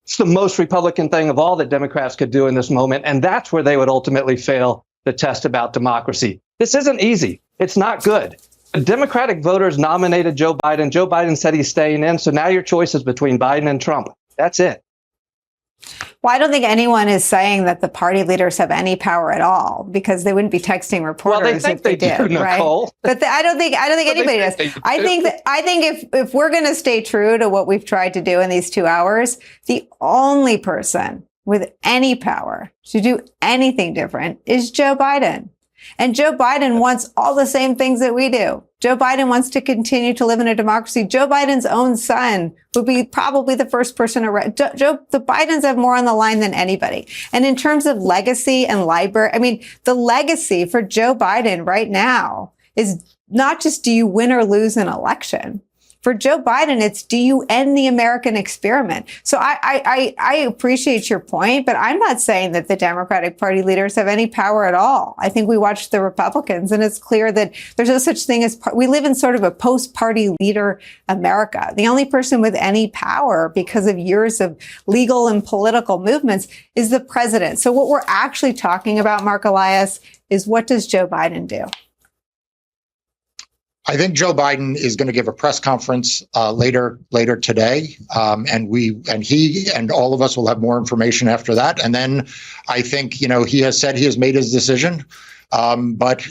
It's the most Republican thing of all that Democrats could do in this moment. And that's where they would ultimately fail the test about democracy. This isn't easy. It's not good. The Democratic voters nominated Joe Biden. Joe Biden said he's staying in. So now your choice is between Biden and Trump. That's it. Well, I don't think anyone is saying that the party leaders have any power at all because they wouldn't be texting reporters. Well, they think if they do, did, Nicolle. Right? But I don't think anybody does. I think if we're going to stay true to what we've tried to do in these 2 hours, the only person with any power to do anything different is Joe Biden. And Joe Biden wants all the same things that we do. Joe Biden wants to continue to live in a democracy. Joe Biden's own son would be probably the first person around. The Bidens have more on the line than anybody. And in terms of legacy and library, I mean, the legacy for Joe Biden right now is not just do you win or lose an election. For Joe Biden, it's do you end the American experiment? So I appreciate your point, but I'm not saying that the Democratic Party leaders have any power at all. I think we watched the Republicans, and it's clear that there's no such thing as we live in sort of a post-party leader America. The only person with any power because of years of legal and political movements is the president. So what we're actually talking about, Marc, Elias, is what does Joe Biden do? I think Joe Biden is going to give a press conference later today, and he and all of us will have more information after that. And then I think he has said he has made his decision, but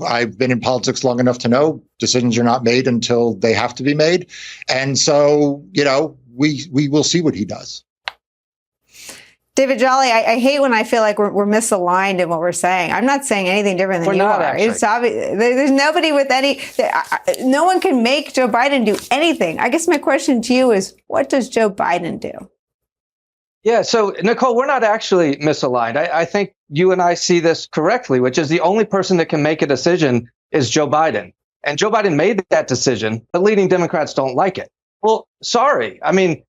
I've been in politics long enough to know decisions are not made until they have to be made, and so we will see what he does. David Jolly, I hate when I feel like we're misaligned in what we're saying. I'm not saying anything different than you are. It's obvious. There's nobody with no one can make Joe Biden do anything. I guess my question to you is, what does Joe Biden do? Yeah, so Nicolle, we're not actually misaligned. I think you and I see this correctly, which is the only person that can make a decision is Joe Biden. And Joe Biden made that decision, but leading Democrats don't like it. Well, sorry. I mean,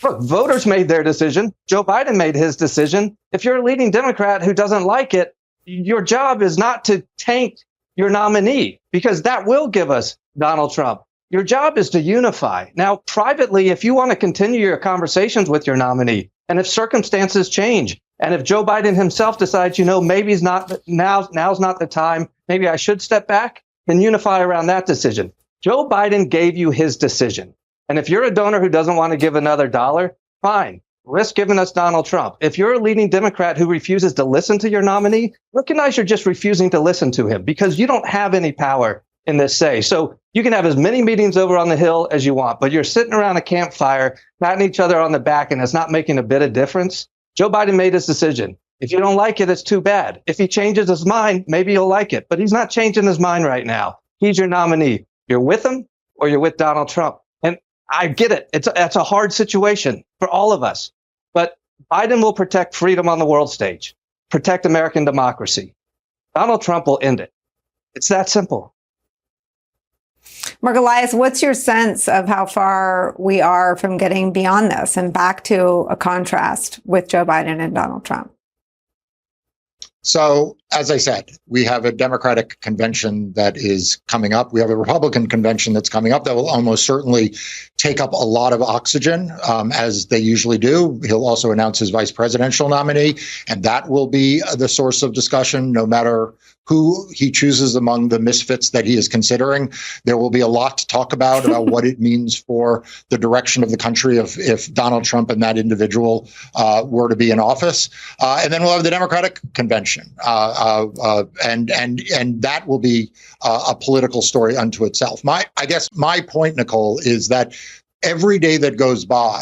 look, voters made their decision. Joe Biden made his decision. If you're a leading Democrat who doesn't like it, your job is not to tank your nominee, because that will give us Donald Trump. Your job is to unify. Now, privately, if you want to continue your conversations with your nominee, and if circumstances change, and if Joe Biden himself decides, maybe now's not the time, maybe I should step back, then unify around that decision. Joe Biden gave you his decision. And if you're a donor who doesn't want to give another dollar, fine, risk giving us Donald Trump. If you're a leading Democrat who refuses to listen to your nominee, recognize you're just refusing to listen to him, because you don't have any power in this say. So you can have as many meetings over on the Hill as you want, but you're sitting around a campfire, patting each other on the back, and it's not making a bit of difference. Joe Biden made his decision. If you don't like it, it's too bad. If he changes his mind, maybe you'll like it, but he's not changing his mind right now. He's your nominee. You're with him or you're with Donald Trump. I get it. It's a hard situation for all of us. But Biden will protect freedom on the world stage, protect American democracy. Donald Trump will end it. It's that simple. Marc, Elias, what's your sense of how far we are from getting beyond this and back to a contrast with Joe Biden and Donald Trump? So, as I said, we have a Democratic convention that is coming up. We have a Republican convention that's coming up that will almost certainly take up a lot of oxygen, as they usually do. He'll also announce his vice presidential nominee, and that will be the source of discussion, no matter who he chooses among the misfits that he is considering. There will be a lot to talk about what it means for the direction of the country if Donald Trump and that individual were to be in office. And then we'll have the Democratic convention. And that will be a political story unto itself. I guess my point, Nicolle, is that every day that goes by,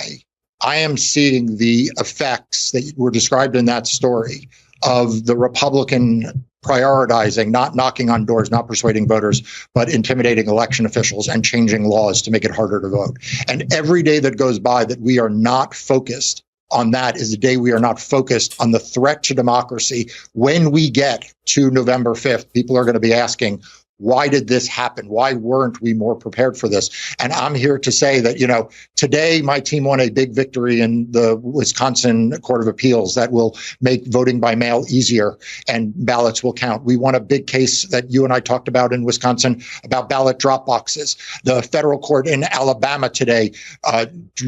I am seeing the effects that were described in that story of the Republican prioritizing, not knocking on doors, not persuading voters, but intimidating election officials and changing laws to make it harder to vote. And every day that goes by that we are not focused on that is the day we are not focused on the threat to democracy. When we get to November 5th, people are going to be asking, why did this happen? Why weren't we more prepared for this? And I'm here to say that, today my team won a big victory in the Wisconsin Court of Appeals that will make voting by mail easier and ballots will count. We won a big case that you and I talked about in Wisconsin about ballot drop boxes. The federal court in Alabama today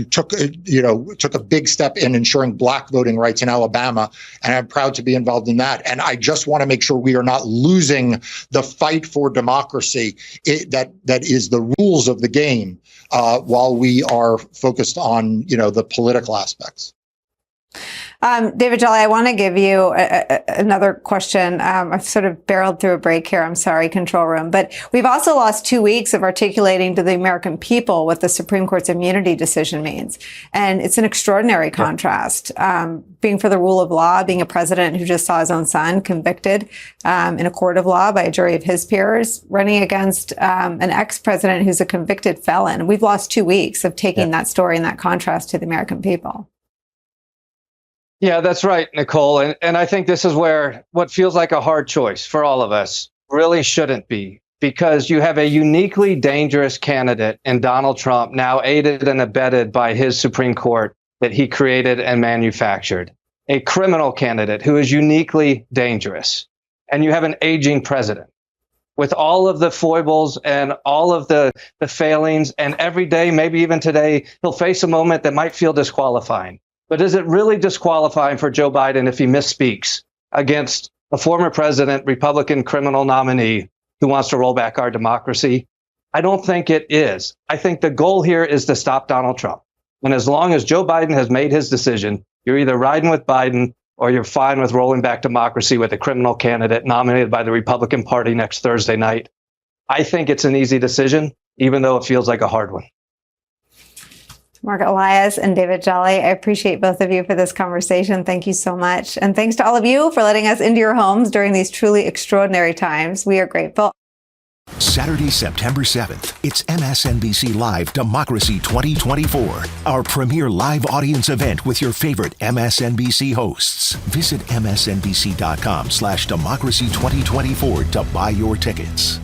took a big step in ensuring black voting rights in Alabama. And I'm proud to be involved in that. And I just want to make sure we are not losing the fight for democracy that is the rules of the game while we are focused on the political aspects. David Jolly, I want to give you another question. I've sort of barreled through a break here. I'm sorry, control room. But we've also lost 2 weeks of articulating to the American people what the Supreme Court's immunity decision means. And it's an extraordinary contrast. Being for the rule of law, being a president who just saw his own son convicted in a court of law by a jury of his peers, running against an ex-president who's a convicted felon. We've lost 2 weeks of taking that story and that contrast to the American people. Yeah, that's right, Nicolle. And I think this is where what feels like a hard choice for all of us really shouldn't be. because you have a uniquely dangerous candidate in Donald Trump, now aided and abetted by his Supreme Court that he created and manufactured. A criminal candidate who is uniquely dangerous. And you have an aging president with all of the foibles and all of the failings. And every day, maybe even today, he'll face a moment that might feel disqualifying. But is it really disqualifying for Joe Biden if he misspeaks against a former president, Republican criminal nominee who wants to roll back our democracy? I don't think it is. I think the goal here is to stop Donald Trump. And as long as Joe Biden has made his decision, you're either riding with Biden or you're fine with rolling back democracy with a criminal candidate nominated by the Republican Party next Thursday night. I think it's an easy decision, even though it feels like a hard one. Marc, Elias, and David Jolly, I appreciate both of you for this conversation. Thank you so much. And thanks to all of you for letting us into your homes during these truly extraordinary times. We are grateful. Saturday, September 7th, it's MSNBC Live Democracy 2024, our premier live audience event with your favorite MSNBC hosts. Visit msnbc.com/democracy2024 to buy your tickets.